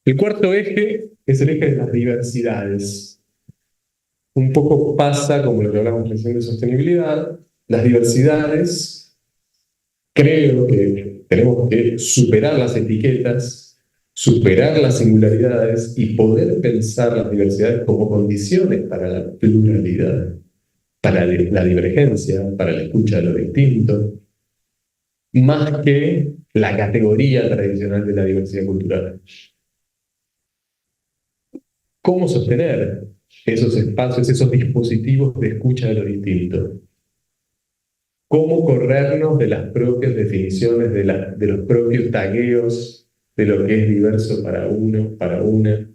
El cuarto eje es el eje de las diversidades. Un poco pasa, como lo que hablamos recién de sostenibilidad, las diversidades, creo que tenemos que superar las etiquetas superar las singularidades y poder pensar las diversidades como condiciones para la pluralidad, para la divergencia, para la escucha de lo distinto, más que la categoría tradicional de la diversidad cultural. ¿Cómo sostener esos espacios, esos dispositivos de escucha de lo distinto? ¿Cómo corrernos de las propias definiciones, de los propios tagueos de lo que es diverso para uno, para una?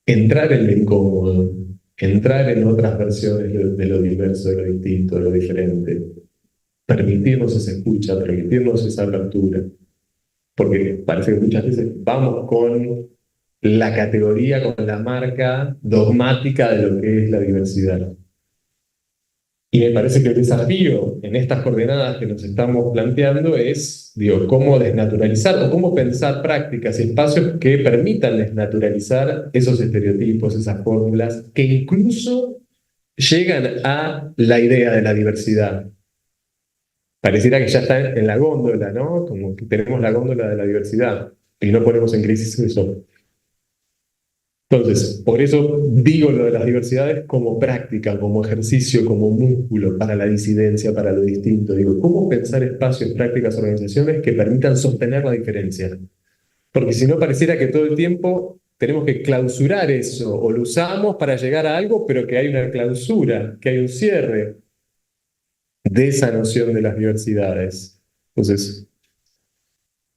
Entrar en lo incómodo, entrar en otras versiones de lo diverso, de lo distinto, de lo diferente. Permitirnos esa escucha, permitirnos esa apertura. Porque parece que muchas veces vamos con la categoría, con la marca dogmática de lo que es la diversidad. Y me parece que el desafío en estas coordenadas que nos estamos planteando es, digo, cómo desnaturalizar o cómo pensar prácticas y espacios que permitan desnaturalizar esos estereotipos, esas fórmulas, que incluso llegan a la idea de la diversidad. Pareciera que ya está en la góndola, ¿no? Como que tenemos la góndola de la diversidad y no ponemos en crisis eso. Entonces, por eso digo lo de las diversidades como práctica, como ejercicio, como músculo para la disidencia, para lo distinto. Digo, ¿cómo pensar espacios, prácticas, organizaciones que permitan sostener la diferencia? Porque si no, pareciera que todo el tiempo tenemos que clausurar eso, o lo usamos para llegar a algo, pero que hay una clausura, que hay un cierre de esa noción de las diversidades. Entonces,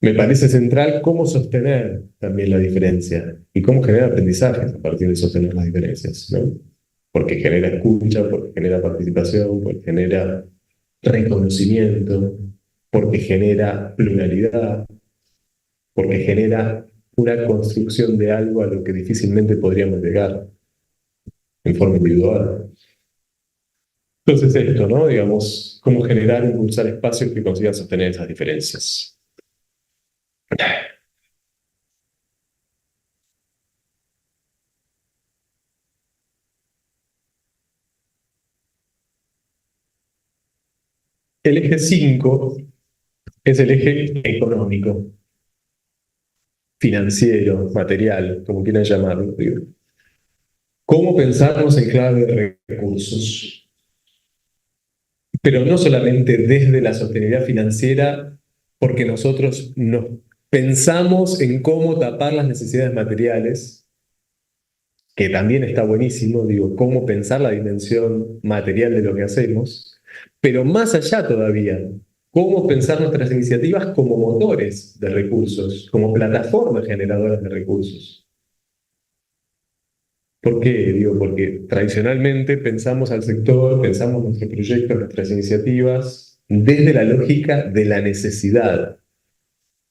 me parece central cómo sostener también la diferencia y cómo generar aprendizajes a partir de sostener las diferencias, ¿no? Porque genera escucha, porque genera participación, porque genera reconocimiento, porque genera pluralidad, porque genera una construcción de algo a lo que difícilmente podríamos llegar en forma individual. Entonces esto, ¿no? Digamos, cómo generar, impulsar espacios que consigan sostener esas diferencias. El eje 5 es el eje económico, financiero, material, como quieran llamarlo. Digo. ¿Cómo pensarnos en clave de recursos? Pero no solamente desde la sostenibilidad financiera, porque nosotros nos pensamos en cómo tapar las necesidades materiales, que también está buenísimo, digo, cómo pensar la dimensión material de lo que hacemos, pero más allá todavía, cómo pensar nuestras iniciativas como motores de recursos, como plataformas generadoras de recursos. ¿Por qué? Digo, porque tradicionalmente pensamos al sector, pensamos nuestros proyectos, nuestras iniciativas, desde la lógica de la necesidad,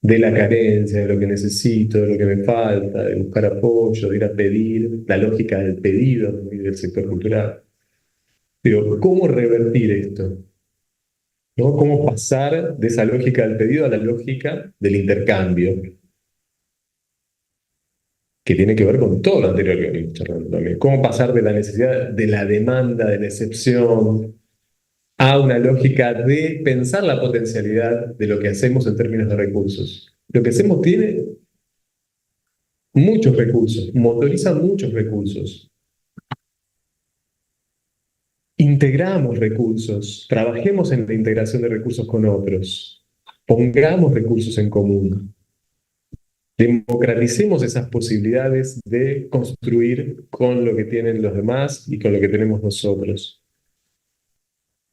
de la carencia, de lo que necesito, de lo que me falta, de buscar apoyo, de ir a pedir, la lógica del pedido del sector cultural. Digo, ¿cómo revertir esto? ¿No? ¿Cómo pasar de esa lógica del pedido a la lógica del intercambio? Que tiene que ver con todo lo anterior que venimos charlando también. ¿Cómo pasar de la necesidad, de la demanda, de la excepción, a una lógica de pensar la potencialidad de lo que hacemos en términos de recursos? Lo que hacemos tiene muchos recursos, motoriza muchos recursos. Integramos recursos, trabajemos en la integración de recursos con otros, pongamos recursos en común, democraticemos esas posibilidades de construir con lo que tienen los demás y con lo que tenemos nosotros.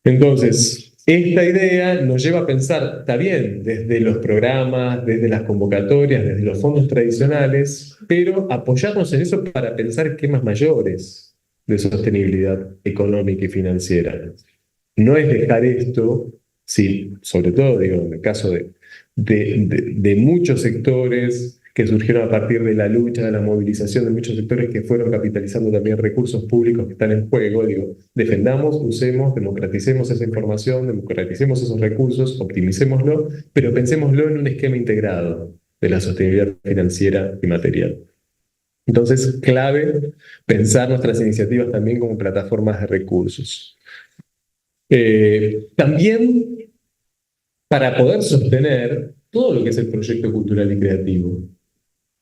Entonces, esta idea nos lleva a pensar, está bien, desde los programas, desde las convocatorias, desde los fondos tradicionales, pero apoyarnos en eso para pensar esquemas mayores de sostenibilidad económica y financiera. No es dejar esto, sí, sobre todo digo, en el caso de muchos sectores que surgieron a partir de la lucha, de la movilización de muchos sectores que fueron capitalizando también recursos públicos que están en juego. Digo, defendamos, usemos, democraticemos esa información, democraticemos esos recursos, optimicémoslo, pero pensémoslo en un esquema integrado de la sostenibilidad financiera y material. Entonces, clave pensar nuestras iniciativas también como plataformas de recursos. También, para poder sostener todo lo que es el proyecto cultural y creativo.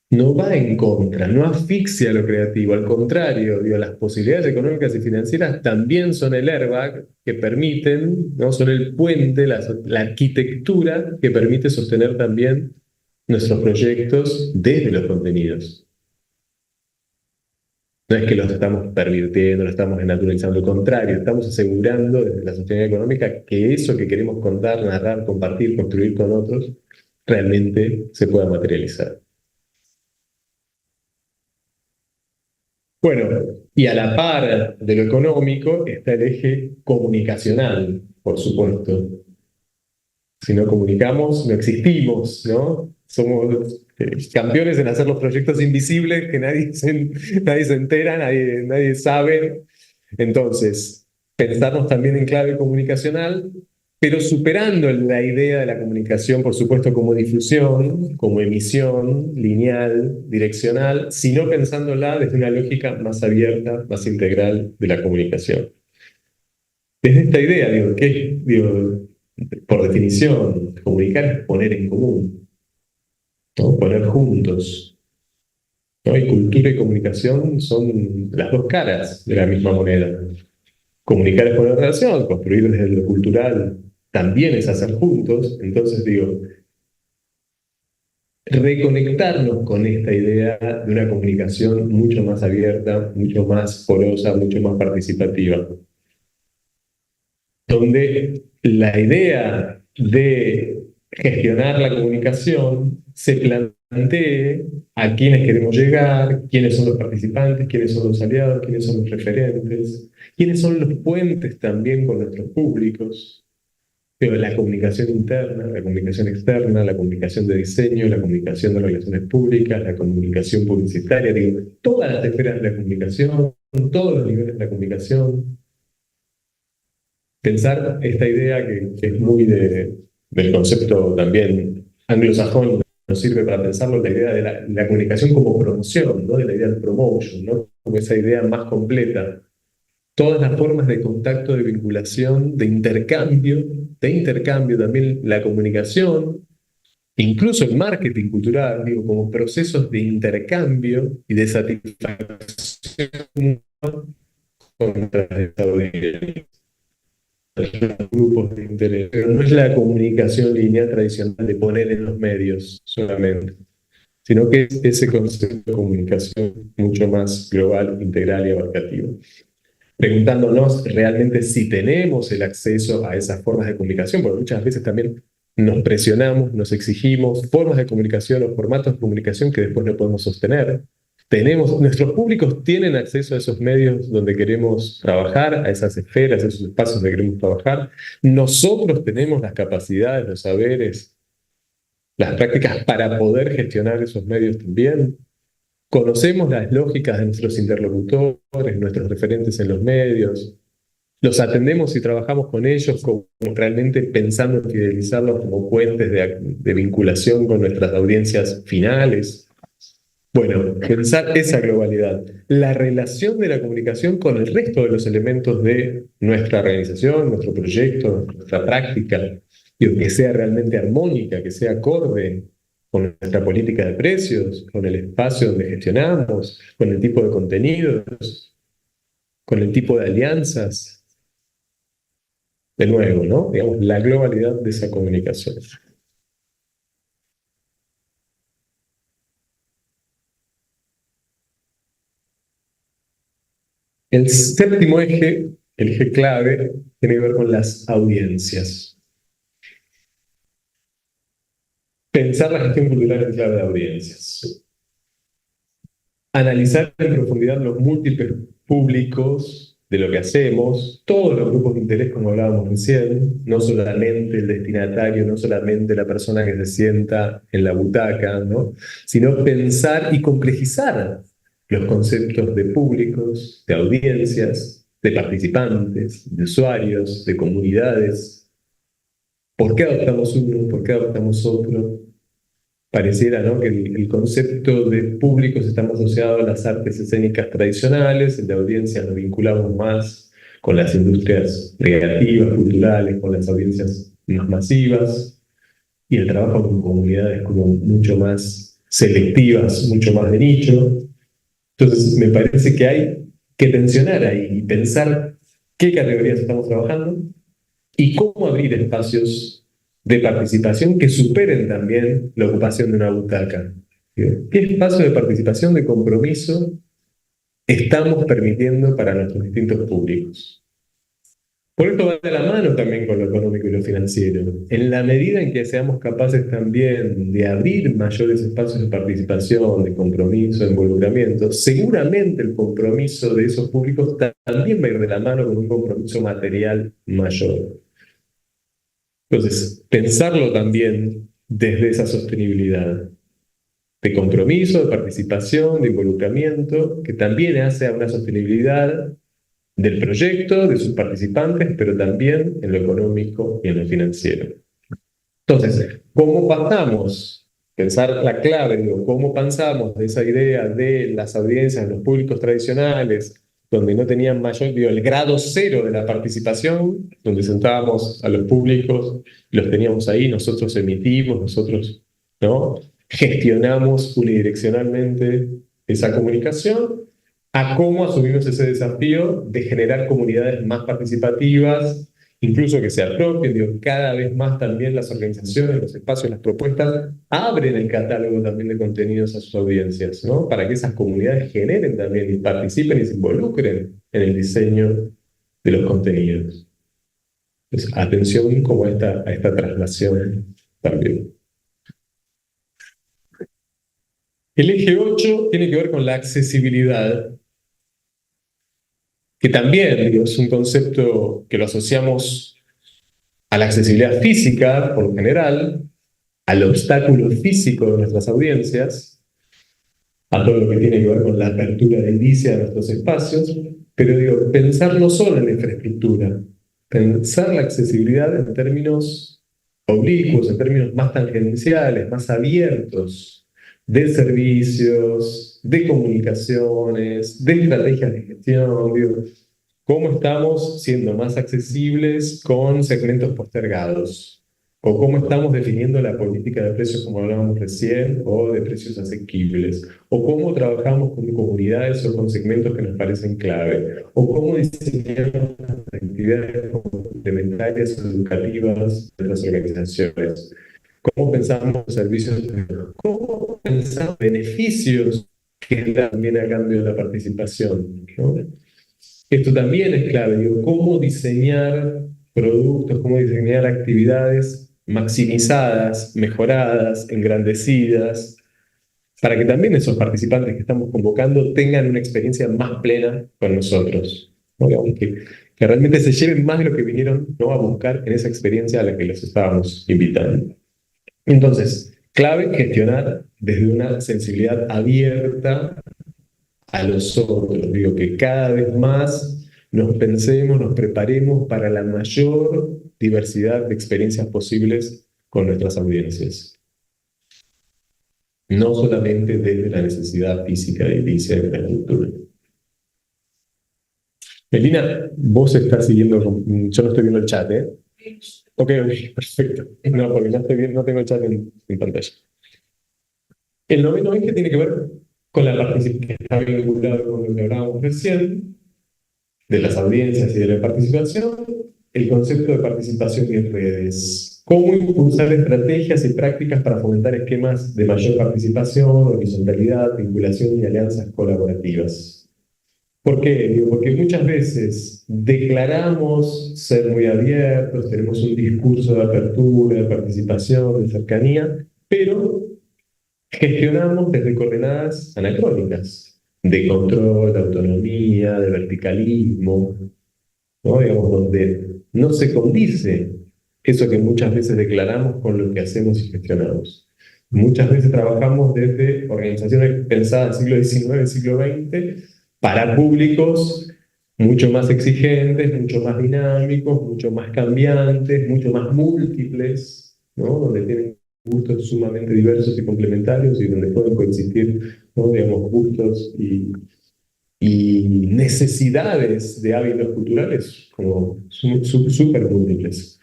No va en contra, no asfixia lo creativo, al contrario, digo, las posibilidades económicas y financieras también son el airbag que permiten, ¿no? Son el puente, la arquitectura que permite sostener también nuestros proyectos desde los contenidos. No es que los estamos pervirtiendo, lo estamos naturalizando, al contrario, estamos asegurando desde la sostenibilidad económica que eso que queremos contar, narrar, compartir, construir con otros, realmente se pueda materializar. Bueno, y a la par de lo económico está el eje comunicacional, por supuesto. Si no comunicamos, no existimos, ¿no? Somos campeones en hacer los proyectos invisibles que nadie se entera, nadie sabe. Entonces, pensarnos también en clave comunicacional, pero superando la idea de la comunicación, por supuesto, como difusión, como emisión, lineal, direccional, sino pensándola desde una lógica más abierta, más integral de la comunicación. Desde esta idea, digo, por definición, comunicar es poner en común, ¿no? Poner juntos, ¿no? Y cultura y comunicación son las dos caras de la misma moneda. Comunicar es poner en relación, construir desde lo cultural también es hacer juntos. Entonces digo, reconectarnos con esta idea de una comunicación mucho más abierta, mucho más porosa, mucho más participativa, donde la idea de gestionar la comunicación se plantee a quiénes queremos llegar, quiénes son los participantes, quiénes son los aliados, quiénes son los referentes, quiénes son los puentes también con nuestros públicos. Pero la comunicación interna, la comunicación externa, la comunicación de diseño, la comunicación de relaciones públicas, la comunicación publicitaria, digo, todas las esferas de la comunicación, todos los niveles de la comunicación. Pensar esta idea que es muy del concepto también anglosajón, nos sirve para pensarlo, la idea de la comunicación como promoción, ¿no? De la idea de promotion, ¿no? Como esa idea más completa. Todas las formas de contacto, de vinculación, de intercambio también la comunicación, incluso el marketing cultural, digo, como procesos de intercambio y de satisfacción con las audiencias, los grupos de interés. Pero no es la comunicación lineal tradicional de poner en los medios solamente, sino que es ese concepto de comunicación mucho más global, integral y abarcativo. Preguntándonos realmente si tenemos el acceso a esas formas de comunicación, porque muchas veces también nos presionamos, nos exigimos formas de comunicación o formatos de comunicación que después no podemos sostener. Nuestros públicos tienen acceso a esos medios donde queremos trabajar, a esas esferas, a esos espacios donde queremos trabajar. Nosotros tenemos las capacidades, los saberes, las prácticas para poder gestionar esos medios también. Conocemos las lógicas de nuestros interlocutores, nuestros referentes en los medios, los atendemos y trabajamos con ellos como realmente pensando en fidelizarlos como puentes de vinculación con nuestras audiencias finales. Bueno, pensar esa globalidad, la relación de la comunicación con el resto de los elementos de nuestra organización, nuestro proyecto, nuestra práctica, y que sea realmente armónica, que sea acorde con nuestra política de precios, con el espacio donde gestionamos, con el tipo de contenidos, con el tipo de alianzas. De nuevo, ¿no? Digamos, la globalidad de esa comunicación. El séptimo eje, el eje clave, tiene que ver con las audiencias. Pensar la gestión cultural en clave de audiencias. Analizar en profundidad los múltiples públicos de lo que hacemos, todos los grupos de interés, como hablábamos recién, no solamente el destinatario, no solamente la persona que se sienta en la butaca, ¿no? Sino pensar y complejizar los conceptos de públicos, de audiencias, de participantes, de usuarios, de comunidades. ¿Por qué adoptamos uno? ¿Por qué adoptamos otro? Pareciera, ¿no?, que el concepto de públicos está más asociado a las artes escénicas tradicionales, el de audiencias nos vinculamos más con las industrias creativas, culturales, con las audiencias más masivas. y el trabajo con comunidades como mucho más selectivas, mucho más de nicho. Entonces, me parece que hay que tensionar ahí y pensar qué categorías estamos trabajando y cómo abrir espacios de participación que superen también la ocupación de una butaca. ¿Qué espacio de participación, de compromiso estamos permitiendo para nuestros distintos públicos? Por esto va de la mano también con lo económico y lo financiero. En la medida en que seamos capaces también de abrir mayores espacios de participación, de compromiso, de involucramiento, seguramente el compromiso de esos públicos también va a ir de la mano con un compromiso material mayor. Entonces, pensarlo también desde esa sostenibilidad de compromiso, de participación, de involucramiento, que también hace a una sostenibilidad del proyecto, de sus participantes, pero también en lo económico y en lo financiero. Entonces, ¿cómo pasamos? Pensar la clave, digo, ¿cómo pasamos de esa idea de las audiencias, los públicos tradicionales, donde no tenían mayor, digo, el grado cero de la participación, donde sentábamos a los públicos, los teníamos ahí, nosotros emitimos, nosotros, ¿no?, gestionamos unidireccionalmente esa comunicación, a cómo asumimos ese desafío de generar comunidades más participativas, incluso que se apropien, digo, cada vez más también las organizaciones, los espacios, las propuestas, abren el catálogo también de contenidos a sus audiencias, ¿no? Para que esas comunidades generen también y participen y se involucren en el diseño de los contenidos. Entonces, atención como a esta traslación también. El eje 8 tiene que ver con la accesibilidad, que también, digo, es un concepto que lo asociamos a la accesibilidad física, por lo general, al obstáculo físico de nuestras audiencias, a todo lo que tiene que ver con la apertura de inicia de nuestros espacios, pero digo, pensar no solo en la infraestructura, pensar la accesibilidad en términos oblicuos, en términos más tangenciales, más abiertos, de servicios, de comunicaciones, de estrategias de gestión, digo, cómo estamos siendo más accesibles con segmentos postergados, o cómo estamos definiendo la política de precios como hablábamos recién, o de precios asequibles, o cómo trabajamos con comunidades o con segmentos que nos parecen clave, o cómo diseñamos actividades complementarias o educativas de las organizaciones. ¿Cómo pensamos los servicios? ¿Cómo pensamos beneficios que dan también a cambio de la participación, ¿no? Esto también es clave, digo, cómo diseñar productos, cómo diseñar actividades maximizadas, mejoradas, engrandecidas, para que también esos participantes que estamos convocando tengan una experiencia más plena con nosotros, ¿no? Digamos que realmente se lleven más de lo que vinieron, ¿no?, a buscar en esa experiencia a la que los estábamos invitando. Entonces, clave gestionar desde una sensibilidad abierta a los otros. Digo, que cada vez más nos pensemos, nos preparemos para la mayor diversidad de experiencias posibles con nuestras audiencias. No solamente desde la necesidad física de inicia de la cultura. Melina, vos estás siguiendo, yo no estoy viendo el chat, ¿eh? Ok, perfecto. No, porque no tengo el chat en pantalla. El noveno eje tiene que ver con la participación, que está vinculado con lo que hablábamos recién, de las audiencias y de la participación, el concepto de participación en redes. Cómo impulsar estrategias y prácticas para fomentar esquemas de mayor participación, horizontalidad, vinculación y alianzas colaborativas. ¿Por qué? Digo, porque muchas veces declaramos ser muy abiertos, tenemos un discurso de apertura, de participación, de cercanía, pero gestionamos desde coordenadas anacrónicas, de control, de autonomía, de verticalismo, ¿no? Digamos, donde no se condice eso que muchas veces declaramos con lo que hacemos y gestionamos. Muchas veces trabajamos desde organizaciones pensadas en el siglo XIX, siglo XX, para públicos mucho más exigentes, mucho más dinámicos, mucho más cambiantes, mucho más múltiples, ¿no?, donde tienen gustos sumamente diversos y complementarios y donde pueden coexistir, ¿no?, digamos, gustos y necesidades de hábitos culturales como súper múltiples.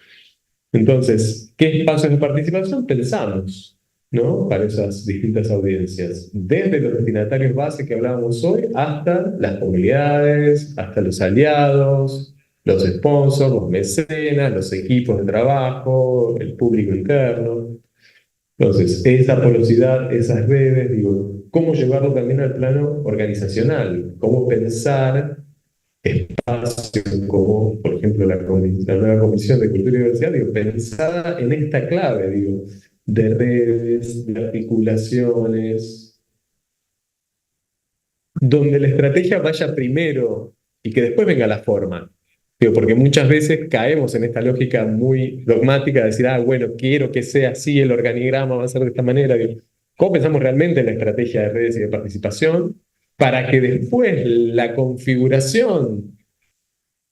Entonces, ¿qué espacios de participación pensamos, ¿no? Para esas distintas audiencias? Desde los destinatarios base que hablábamos hoy hasta las comunidades, hasta los aliados, los sponsors, los mecenas, los equipos de trabajo, el público interno. Entonces, esa porosidad, esas redes, digo, ¿cómo llevarlo también al plano organizacional? ¿Cómo pensar espacios como, por ejemplo, la nueva Comisión de Cultura y Diversidad, digo, pensada en esta clave, digo, de redes, de articulaciones, donde la estrategia vaya primero y que después venga la forma? Digo, porque muchas veces caemos en esta lógica muy dogmática de decir, ah, bueno, quiero que sea así, el organigrama va a ser de esta manera. Digo, ¿cómo pensamos realmente en la estrategia de redes y de participación para que después la configuración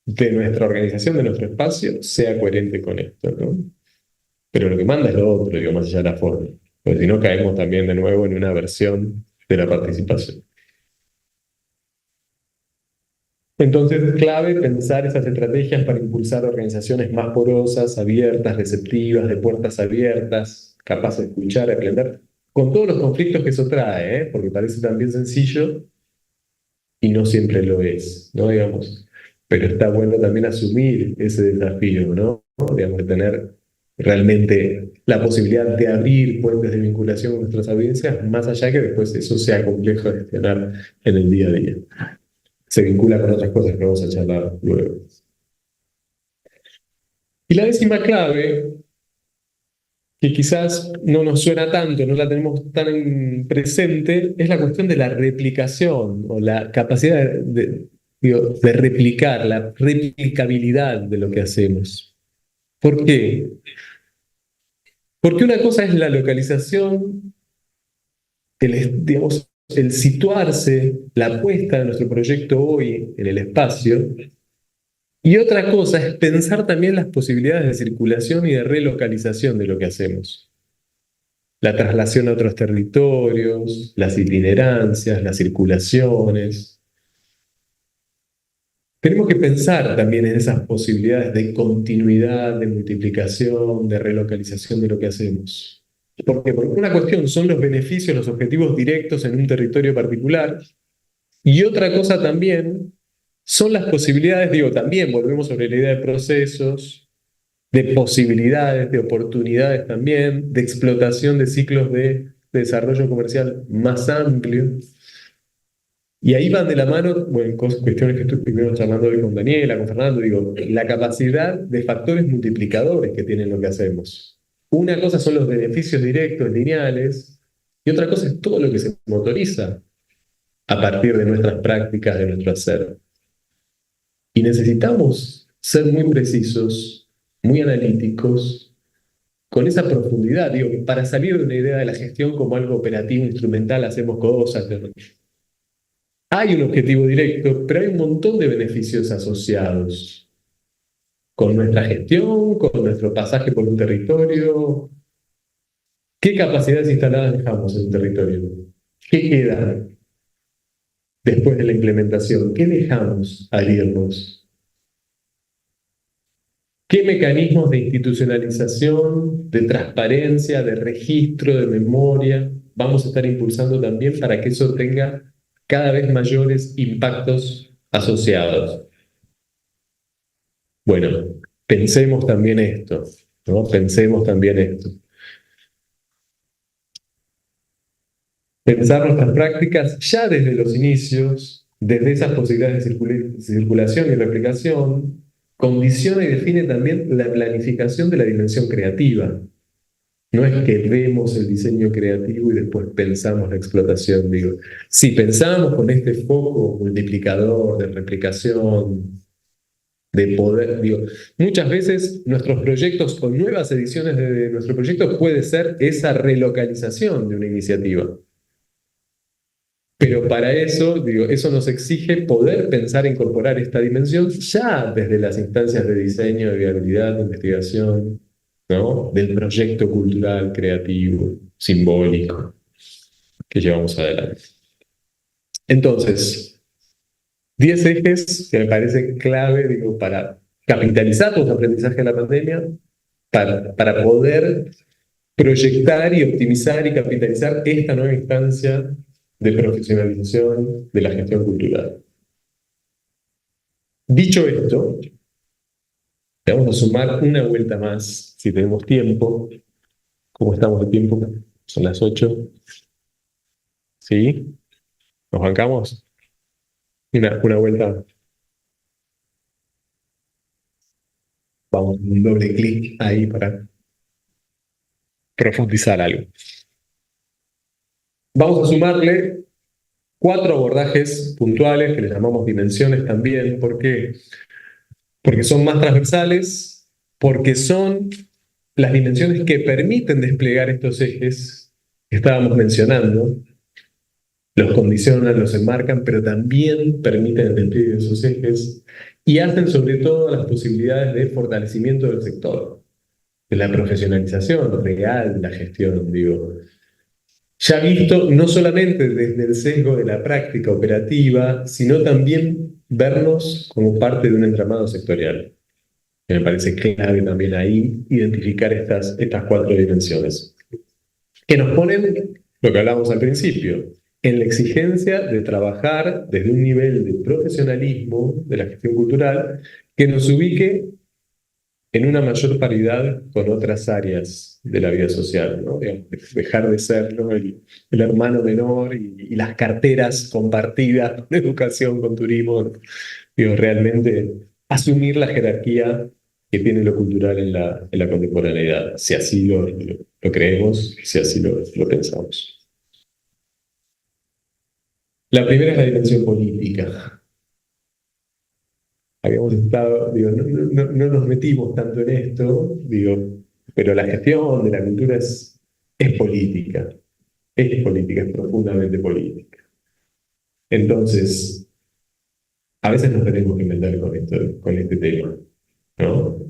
de nuestra organización, de nuestro espacio, sea coherente con esto, ¿no? Pero lo que manda es lo otro, digo, más allá de la forma. Porque si no, caemos también de nuevo en una versión de la participación. Entonces, es clave pensar esas estrategias para impulsar organizaciones más porosas, abiertas, receptivas, de puertas abiertas, capaces de escuchar, de aprender, con todos los conflictos que eso trae, ¿eh? Porque parece también sencillo y no siempre lo es, ¿no? Digamos, pero está bueno también asumir ese desafío, ¿no? Digamos, de tener realmente la posibilidad de abrir puentes de vinculación con nuestras audiencias, más allá que después eso sea complejo de gestionar en el día a día. Se vincula con otras cosas que vamos a charlar luego. Y la décima clave, que quizás no nos suena tanto, no la tenemos tan presente, es la cuestión de la replicación o la capacidad de replicar, la replicabilidad de lo que hacemos. ¿Por qué? Porque una cosa es la localización, digamos, el situarse, la puesta de nuestro proyecto hoy en el espacio, y otra cosa es pensar también las posibilidades de circulación y de relocalización de lo que hacemos. La traslación a otros territorios, las itinerancias, las circulaciones. Tenemos que pensar también en esas posibilidades de continuidad, de multiplicación, de relocalización de lo que hacemos. ¿Por qué? Porque una cuestión son los beneficios, los objetivos directos en un territorio particular, y otra cosa también son las posibilidades, digo, también volvemos sobre la idea de procesos, de posibilidades, de oportunidades también, de explotación de ciclos de desarrollo comercial más amplios. Y ahí van de la mano, bueno, cuestiones que estuvimos charlando hoy con Daniela, con Fernando, digo, la capacidad de factores multiplicadores que tienen lo que hacemos. Una cosa son los beneficios directos, lineales, y otra cosa es todo lo que se motoriza a partir de nuestras prácticas, de nuestro hacer. Y necesitamos ser muy precisos, muy analíticos, con esa profundidad, digo, para salir de una idea de la gestión como algo operativo, instrumental, hacemos cosas. Hay un objetivo directo, pero hay un montón de beneficios asociados con nuestra gestión, con nuestro pasaje por un territorio. ¿Qué capacidades instaladas dejamos en un territorio? ¿Qué queda después de la implementación? ¿Qué dejamos al irnos? ¿Qué mecanismos de institucionalización, de transparencia, de registro, de memoria vamos a estar impulsando también para que eso tenga cada vez mayores impactos asociados? Bueno, pensemos también esto, ¿no? Pensemos también esto. Pensar nuestras prácticas ya desde los inicios, desde esas posibilidades de circulación y replicación, condiciona y define también la planificación de la dimensión creativa. No es que vemos el diseño creativo y después pensamos la explotación, digo. Si pensamos con este foco multiplicador de replicación, de poder, digo, muchas veces nuestros proyectos o nuevas ediciones de nuestro proyecto puede ser esa relocalización de una iniciativa. Pero para eso, digo, eso nos exige poder pensar e incorporar esta dimensión ya desde las instancias de diseño, de viabilidad, de investigación, ¿no? Del proyecto cultural, creativo, simbólico que llevamos adelante. Entonces, 10 ejes que me parecen clave, digo, para capitalizar los aprendizajes de la pandemia, para poder proyectar y optimizar y capitalizar esta nueva instancia de profesionalización de la gestión cultural. Dicho esto, le vamos a sumar una vuelta más, si tenemos tiempo. ¿Cómo estamos de tiempo? Son las 8. ¿Sí? ¿Nos bancamos? Una vuelta. Vamos, un doble clic ahí para profundizar algo. Vamos a sumarle 4 abordajes puntuales que le llamamos dimensiones también. ¿Por qué? Porque son más transversales, porque son las dimensiones que permiten desplegar estos ejes que estábamos mencionando, los condicionan, los enmarcan, pero también permiten el despliegue de esos ejes y hacen sobre todo las posibilidades de fortalecimiento del sector, de la profesionalización real de la gestión, digo. Ya visto no solamente desde el sesgo de la práctica operativa, sino también vernos como parte de un entramado sectorial. Me parece clave también ahí identificar estas 4 dimensiones, que nos ponen lo que hablábamos al principio, en la exigencia de trabajar desde un nivel de profesionalismo de la gestión cultural que nos ubique en una mayor paridad con otras áreas de la vida social, ¿no? Dejar de ser, ¿no?, el hermano menor y las carteras compartidas con educación, con turismo, ¿no? Digo, realmente asumir la jerarquía que tiene lo cultural en la contemporaneidad, si así lo creemos, si así lo pensamos. La primera es la dimensión política. Habíamos estado, digo, no nos metimos tanto en esto, digo, pero la gestión de la cultura es política, es profundamente política. Entonces, a veces nos tenemos que inventar con este tema, ¿no?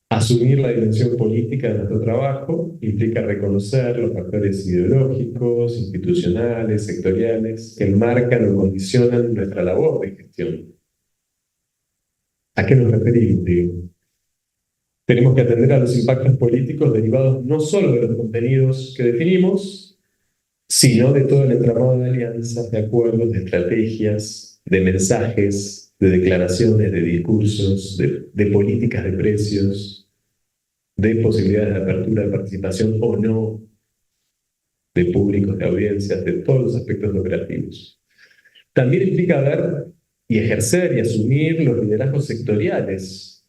Asumir la dimensión política de nuestro trabajo implica reconocer los factores ideológicos, institucionales, sectoriales, que enmarcan o condicionan nuestra labor de gestión. ¿A qué nos referimos, digo? Tenemos que atender a los impactos políticos derivados no solo de los contenidos que definimos, sino de todo el entramado de alianzas, de acuerdos, de estrategias, de mensajes, de declaraciones, de discursos, de políticas de precios, de posibilidades de apertura de participación o no, de públicos, de audiencias, de todos los aspectos operativos. También implica ver y ejercer y asumir los liderazgos sectoriales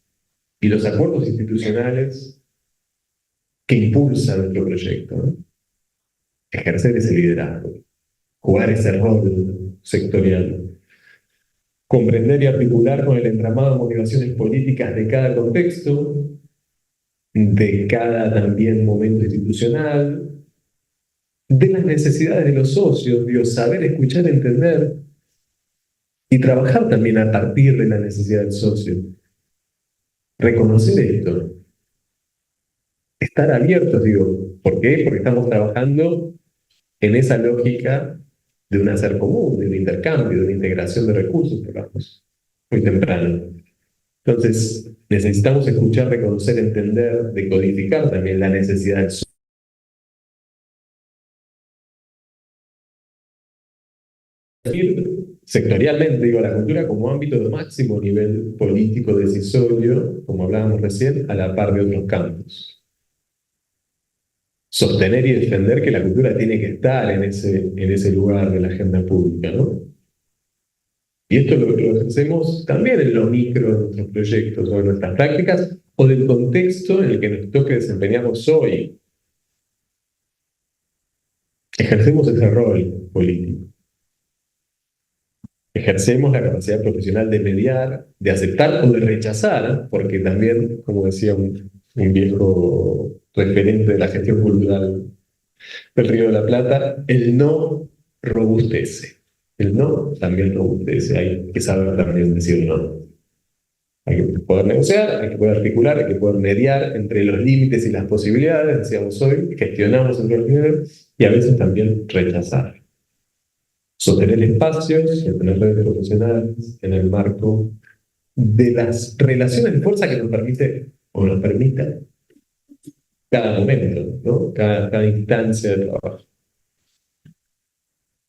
y los acuerdos institucionales que impulsan nuestro proyecto, ¿no? Ejercer ese liderazgo, jugar ese rol sectorial, comprender y articular con el entramado de motivaciones políticas de cada contexto, de cada también momento institucional, de las necesidades de los socios, digo, saber escuchar, entender y trabajar también a partir de la necesidad del socio. Reconocer esto. Estar abiertos, digo, ¿por qué? Porque estamos trabajando en esa lógica de un hacer común, de un intercambio, de una integración de recursos, digamos, muy temprano. Entonces, necesitamos escuchar, reconocer, entender, decodificar también la necesidad del socio. Sectorialmente, digo, la cultura como ámbito de máximo nivel político decisorio, como hablábamos recién, a la par de otros campos. Sostener y defender que la cultura tiene que estar en ese lugar de la agenda pública, ¿no? Y esto lo hacemos también en lo micro de nuestros proyectos o en nuestras prácticas o del contexto en el que nos toque desempeñarnos hoy. Ejercemos ese rol político. Ejercemos la capacidad profesional de mediar, de aceptar o de rechazar, porque también, como decía un viejo referente de la gestión cultural del Río de la Plata, el no robustece. El no también robustece. Hay que saber también decir no. Hay que poder negociar, hay que poder articular, hay que poder mediar entre los límites y las posibilidades, decíamos hoy, gestionamos entre los niveles y a veces también rechazar. Sostener espacios, tener redes profesionales en el marco de las relaciones de fuerza que nos permite o nos permita cada momento, ¿no? Cada instancia de trabajo.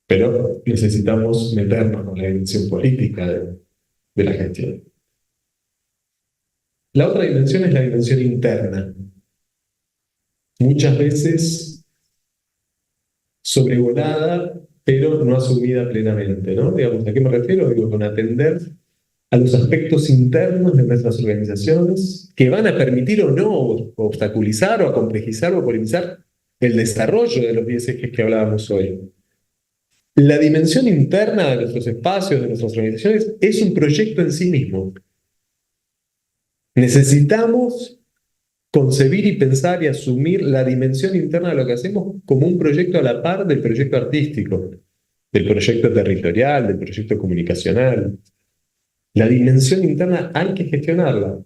Pero necesitamos meternos con la dimensión política de la gestión. La otra dimensión es la dimensión interna. Muchas veces sobrevolada, pero no asumida plenamente, ¿no? Digamos, ¿a qué me refiero? Digo, con atender a los aspectos internos de nuestras organizaciones que van a permitir o no obstaculizar o a complejizar o polemizar el desarrollo de los 10 ejes que hablábamos hoy. La dimensión interna de nuestros espacios, de nuestras organizaciones, es un proyecto en sí mismo. Necesitamos concebir y pensar y asumir la dimensión interna de lo que hacemos como un proyecto a la par del proyecto artístico, del proyecto territorial, del proyecto comunicacional. La dimensión interna hay que gestionarla,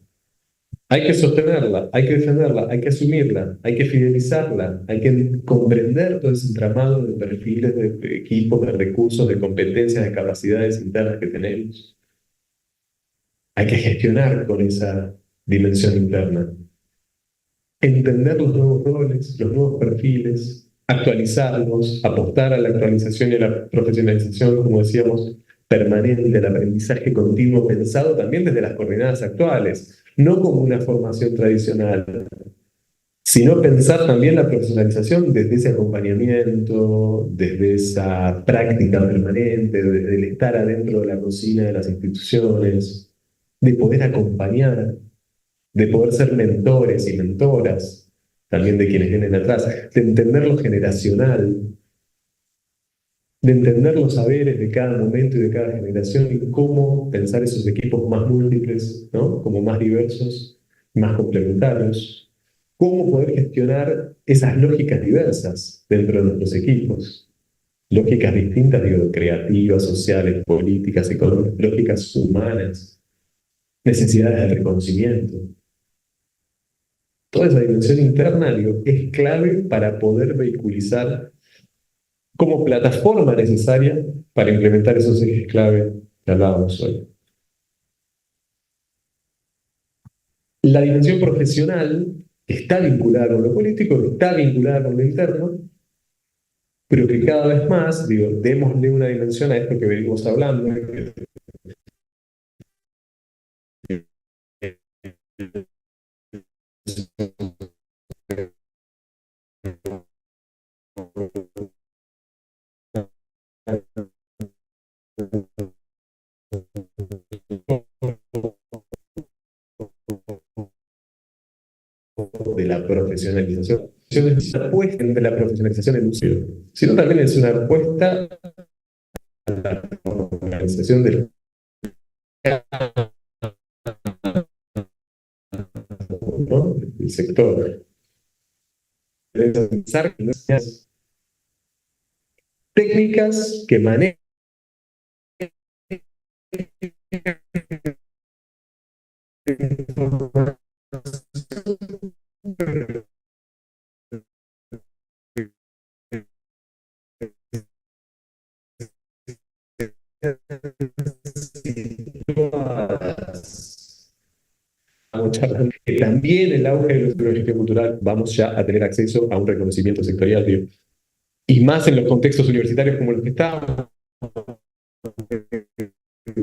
hay que sostenerla, hay que defenderla, hay que asumirla, hay que fidelizarla, hay que comprender todo ese entramado de perfiles, de equipos, de recursos, de competencias, de capacidades internas que tenemos. Hay que gestionar con esa dimensión interna. Entender los nuevos roles, los nuevos perfiles, actualizarlos, apostar a la actualización y a la profesionalización, como decíamos, permanente, el aprendizaje continuo pensado también desde las coordenadas actuales, no como una formación tradicional, sino pensar también la profesionalización desde ese acompañamiento, desde esa práctica permanente, desde el estar adentro de la cocina de las instituciones, de poder acompañar, de poder ser mentores y mentoras, también de quienes vienen atrás, de entender lo generacional, de entender los saberes de cada momento y de cada generación y cómo pensar esos equipos más múltiples, ¿no? Como más diversos, más complementarios, cómo poder gestionar esas lógicas diversas dentro de nuestros equipos, lógicas distintas, digo, creativas, sociales, políticas, económicas, lógicas humanas, necesidades de reconocimiento. Toda esa dimensión interna, digo, es clave para poder vehiculizar como plataforma necesaria para implementar esos ejes clave que hablábamos hoy. La dimensión profesional está vinculada con lo político, está vinculada con lo interno, pero que cada vez más, digo, démosle una dimensión a esto que venimos hablando, de la profesionalización. No es una apuesta de la profesionalización en un sitio, sino también es una apuesta a la organización del ¿no? El sector. Pensar técnicas que manejan que también el auge de los estudios de gestión cultural vamos ya a tener acceso a un reconocimiento sectorial, digo. Y más en los contextos universitarios como los que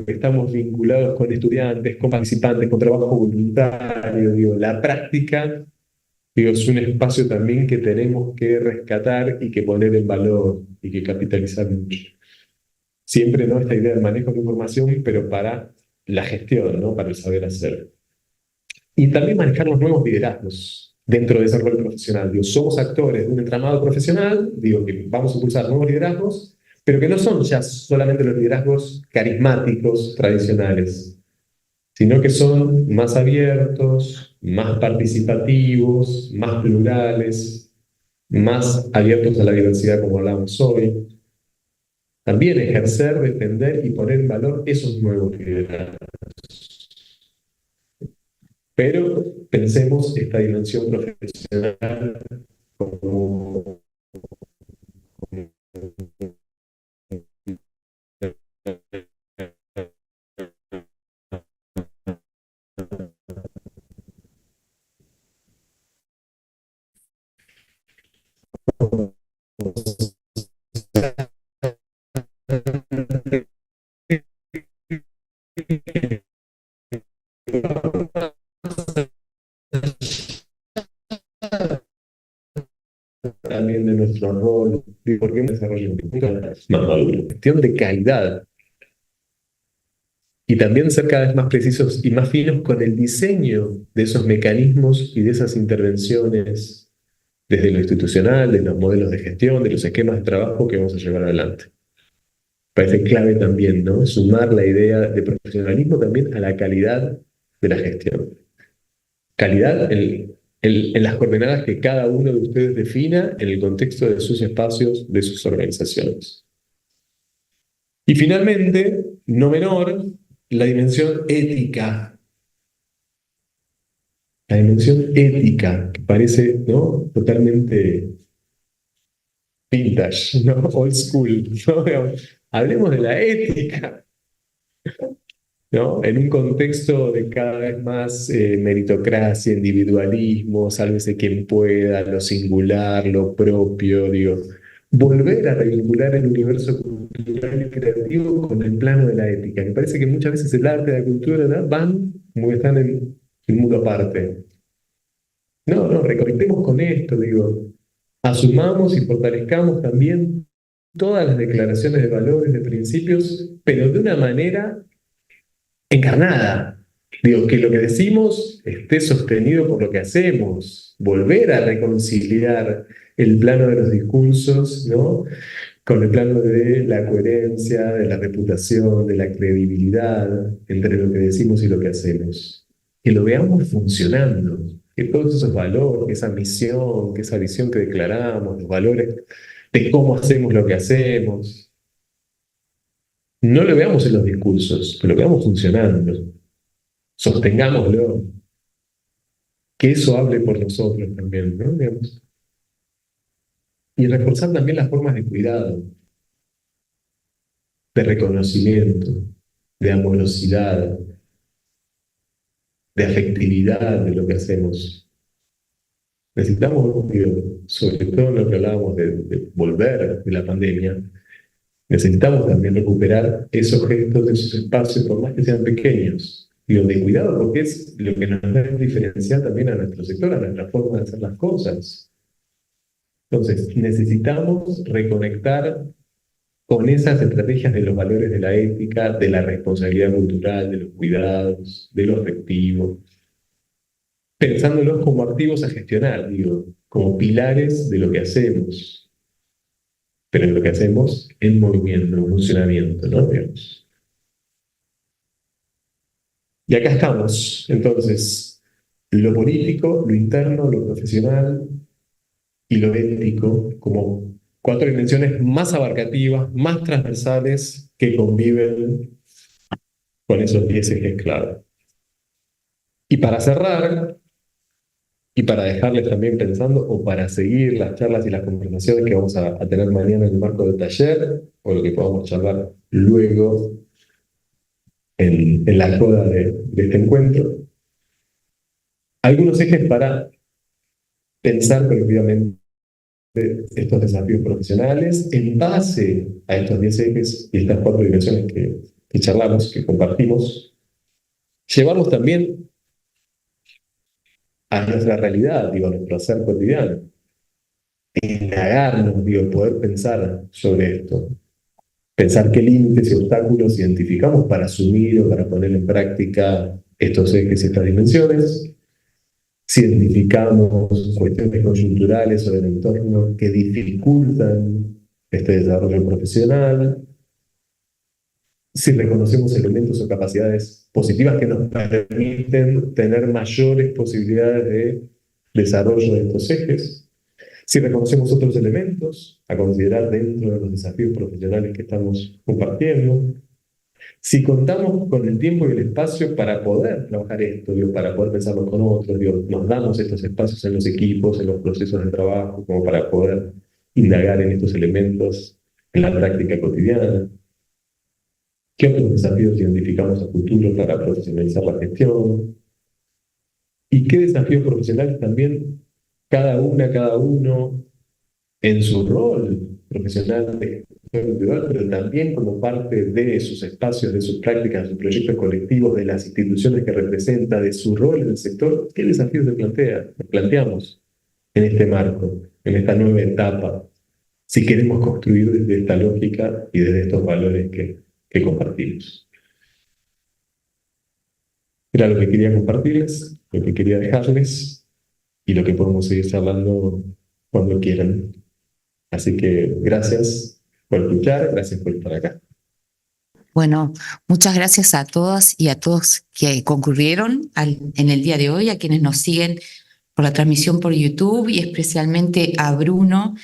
estamos vinculados con estudiantes, con participantes, con trabajo voluntario, digo, la práctica, digo, es un espacio también que tenemos que rescatar y que poner en valor y que capitalizar mucho. Siempre, ¿no? Esta idea del manejo de información, pero para la gestión, ¿no? Para el saber hacer. Y también manejar los nuevos liderazgos dentro de ese rol profesional. Digo, somos actores de un entramado profesional, digo que vamos a impulsar nuevos liderazgos, pero que no son ya solamente los liderazgos carismáticos tradicionales, sino que son más abiertos, más participativos, más plurales, más abiertos a la diversidad como hablamos hoy. También ejercer, defender y poner en valor esos nuevos liderazgos. Pero pensemos esta dimensión profesional como también de nuestro rol, de por qué desarrollo más maduro, cuestión de calidad. Y también ser cada vez más precisos y más finos con el diseño de esos mecanismos y de esas intervenciones desde lo institucional, de los modelos de gestión, de los esquemas de trabajo que vamos a llevar adelante. Parece clave también, ¿no? Sumar la idea de profesionalismo también a la calidad de la gestión. Calidad en las coordenadas que cada uno de ustedes defina en el contexto de sus espacios, de sus organizaciones. Y finalmente, no menor, la dimensión ética. La dimensión ética, que parece, ¿no?, totalmente vintage, ¿no? Old school, ¿no? Hablemos de la ética, ¿no? En un contexto de cada vez más meritocracia, individualismo, sálvese quien pueda, lo singular, lo propio, digo, volver a revincular el universo cultural y creativo con el plano de la ética. Me parece que muchas veces el arte y la cultura, ¿no?, van como que están en un mundo aparte. No, reconectemos con esto, digo, asumamos y fortalezcamos también todas las declaraciones de valores, de principios, pero de una manera encarnada. Digo, que lo que decimos esté sostenido por lo que hacemos. Volver a reconciliar el plano de los discursos, ¿no?, con el plano de la coherencia, de la reputación, de la credibilidad entre lo que decimos y lo que hacemos. Que lo veamos funcionando, que todos esos valores, que esa misión, que esa visión que declaramos, los valores de cómo hacemos lo que hacemos, no lo veamos en los discursos, que lo veamos funcionando. Sostengámoslo. Que eso hable por nosotros también, ¿no? Digamos. Y reforzar también las formas de cuidado, de reconocimiento, de amorosidad, de afectividad de lo que hacemos. Necesitamos, digo, sobre todo en lo que hablábamos de volver de la pandemia, necesitamos también recuperar esos gestos, esos espacios, por más que sean pequeños. Digo, de cuidado, porque es lo que nos da diferenciar también a nuestro sector, a nuestra forma de hacer las cosas. Entonces, necesitamos reconectar con esas estrategias de los valores de la ética, de la responsabilidad cultural, de los cuidados, de lo afectivo, pensándolos como activos a gestionar, digo, como pilares de lo que hacemos, pero en lo que hacemos en movimiento, en funcionamiento, ¿no? Digamos. Y acá estamos, entonces, lo político, lo interno, lo profesional y lo ético, como 4 dimensiones más abarcativas, más transversales, que conviven con esos 10 ejes clave. Y para cerrar, y para dejarles también pensando, o para seguir las charlas y las conversaciones que vamos a tener mañana en el marco del taller, o lo que podamos charlar luego en la coda de este encuentro, algunos ejes para pensar colectivamente estos desafíos profesionales en base a estos 10 ejes y estas 4 dimensiones que charlamos, que compartimos, llevarlos también a nuestra realidad, digo, a nuestro hacer cotidiano, indagarnos, digo, poder pensar sobre esto, pensar qué límites y obstáculos identificamos para asumir o para poner en práctica estos ejes y estas dimensiones, si identificamos cuestiones coyunturales o del entorno que dificultan este desarrollo profesional, si reconocemos elementos o capacidades positivas que nos permiten tener mayores posibilidades de desarrollo de estos ejes, si reconocemos otros elementos a considerar dentro de los desafíos profesionales que estamos compartiendo, si contamos con el tiempo y el espacio para poder trabajar esto, digo, para poder pensarlo con otros, digo, nos damos estos espacios en los equipos, en los procesos de trabajo, como para poder indagar en estos elementos en la práctica cotidiana. ¿Qué otros desafíos identificamos a futuro para profesionalizar la gestión? ¿Y qué desafíos profesionales también cada uno en su rol profesional de individual, pero también como parte de sus espacios, de sus prácticas, de sus proyectos colectivos, de las instituciones que representa, de su rol en el sector, ¿qué desafíos nos planteamos en este marco, en esta nueva etapa, si queremos construir desde esta lógica y desde estos valores que compartimos? Era lo que quería compartirles, lo que quería dejarles y lo que podemos seguir charlando cuando quieran. Así que gracias por escuchar, gracias por estar acá. Bueno, muchas gracias a todas y a todos que concurrieron en el día de hoy, a quienes nos siguen por la transmisión por YouTube y especialmente a Bruno.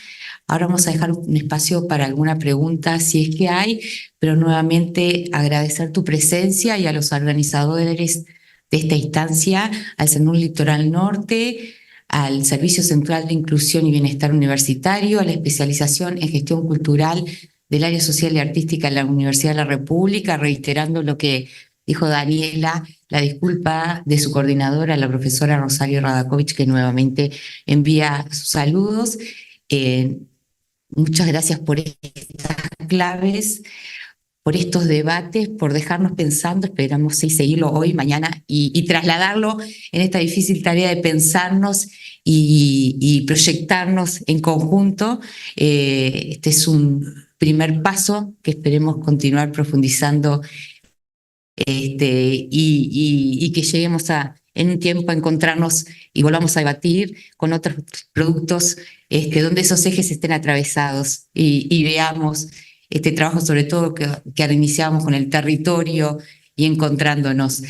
Ahora vamos a dejar un espacio para alguna pregunta, si es que hay, pero nuevamente agradecer tu presencia y a los organizadores de esta instancia, al CENUR Litoral Norte, al Servicio Central de Inclusión y Bienestar Universitario, a la especialización en gestión cultural del área social y artística en la Universidad de la República, reiterando lo que dijo Daniela, la disculpa de su coordinadora, la profesora Rosario Radakovich, que nuevamente envía sus saludos. Muchas gracias por estas claves, por estos debates, por dejarnos pensando. Esperamos seguirlo hoy, mañana y trasladarlo en esta difícil tarea de pensarnos y proyectarnos en conjunto. Este es un primer paso que esperemos continuar profundizando y que lleguemos en un tiempo a encontrarnos y volvamos a debatir con otros productos donde esos ejes estén atravesados y veamos este trabajo, sobre todo que iniciamos con el territorio y encontrándonos.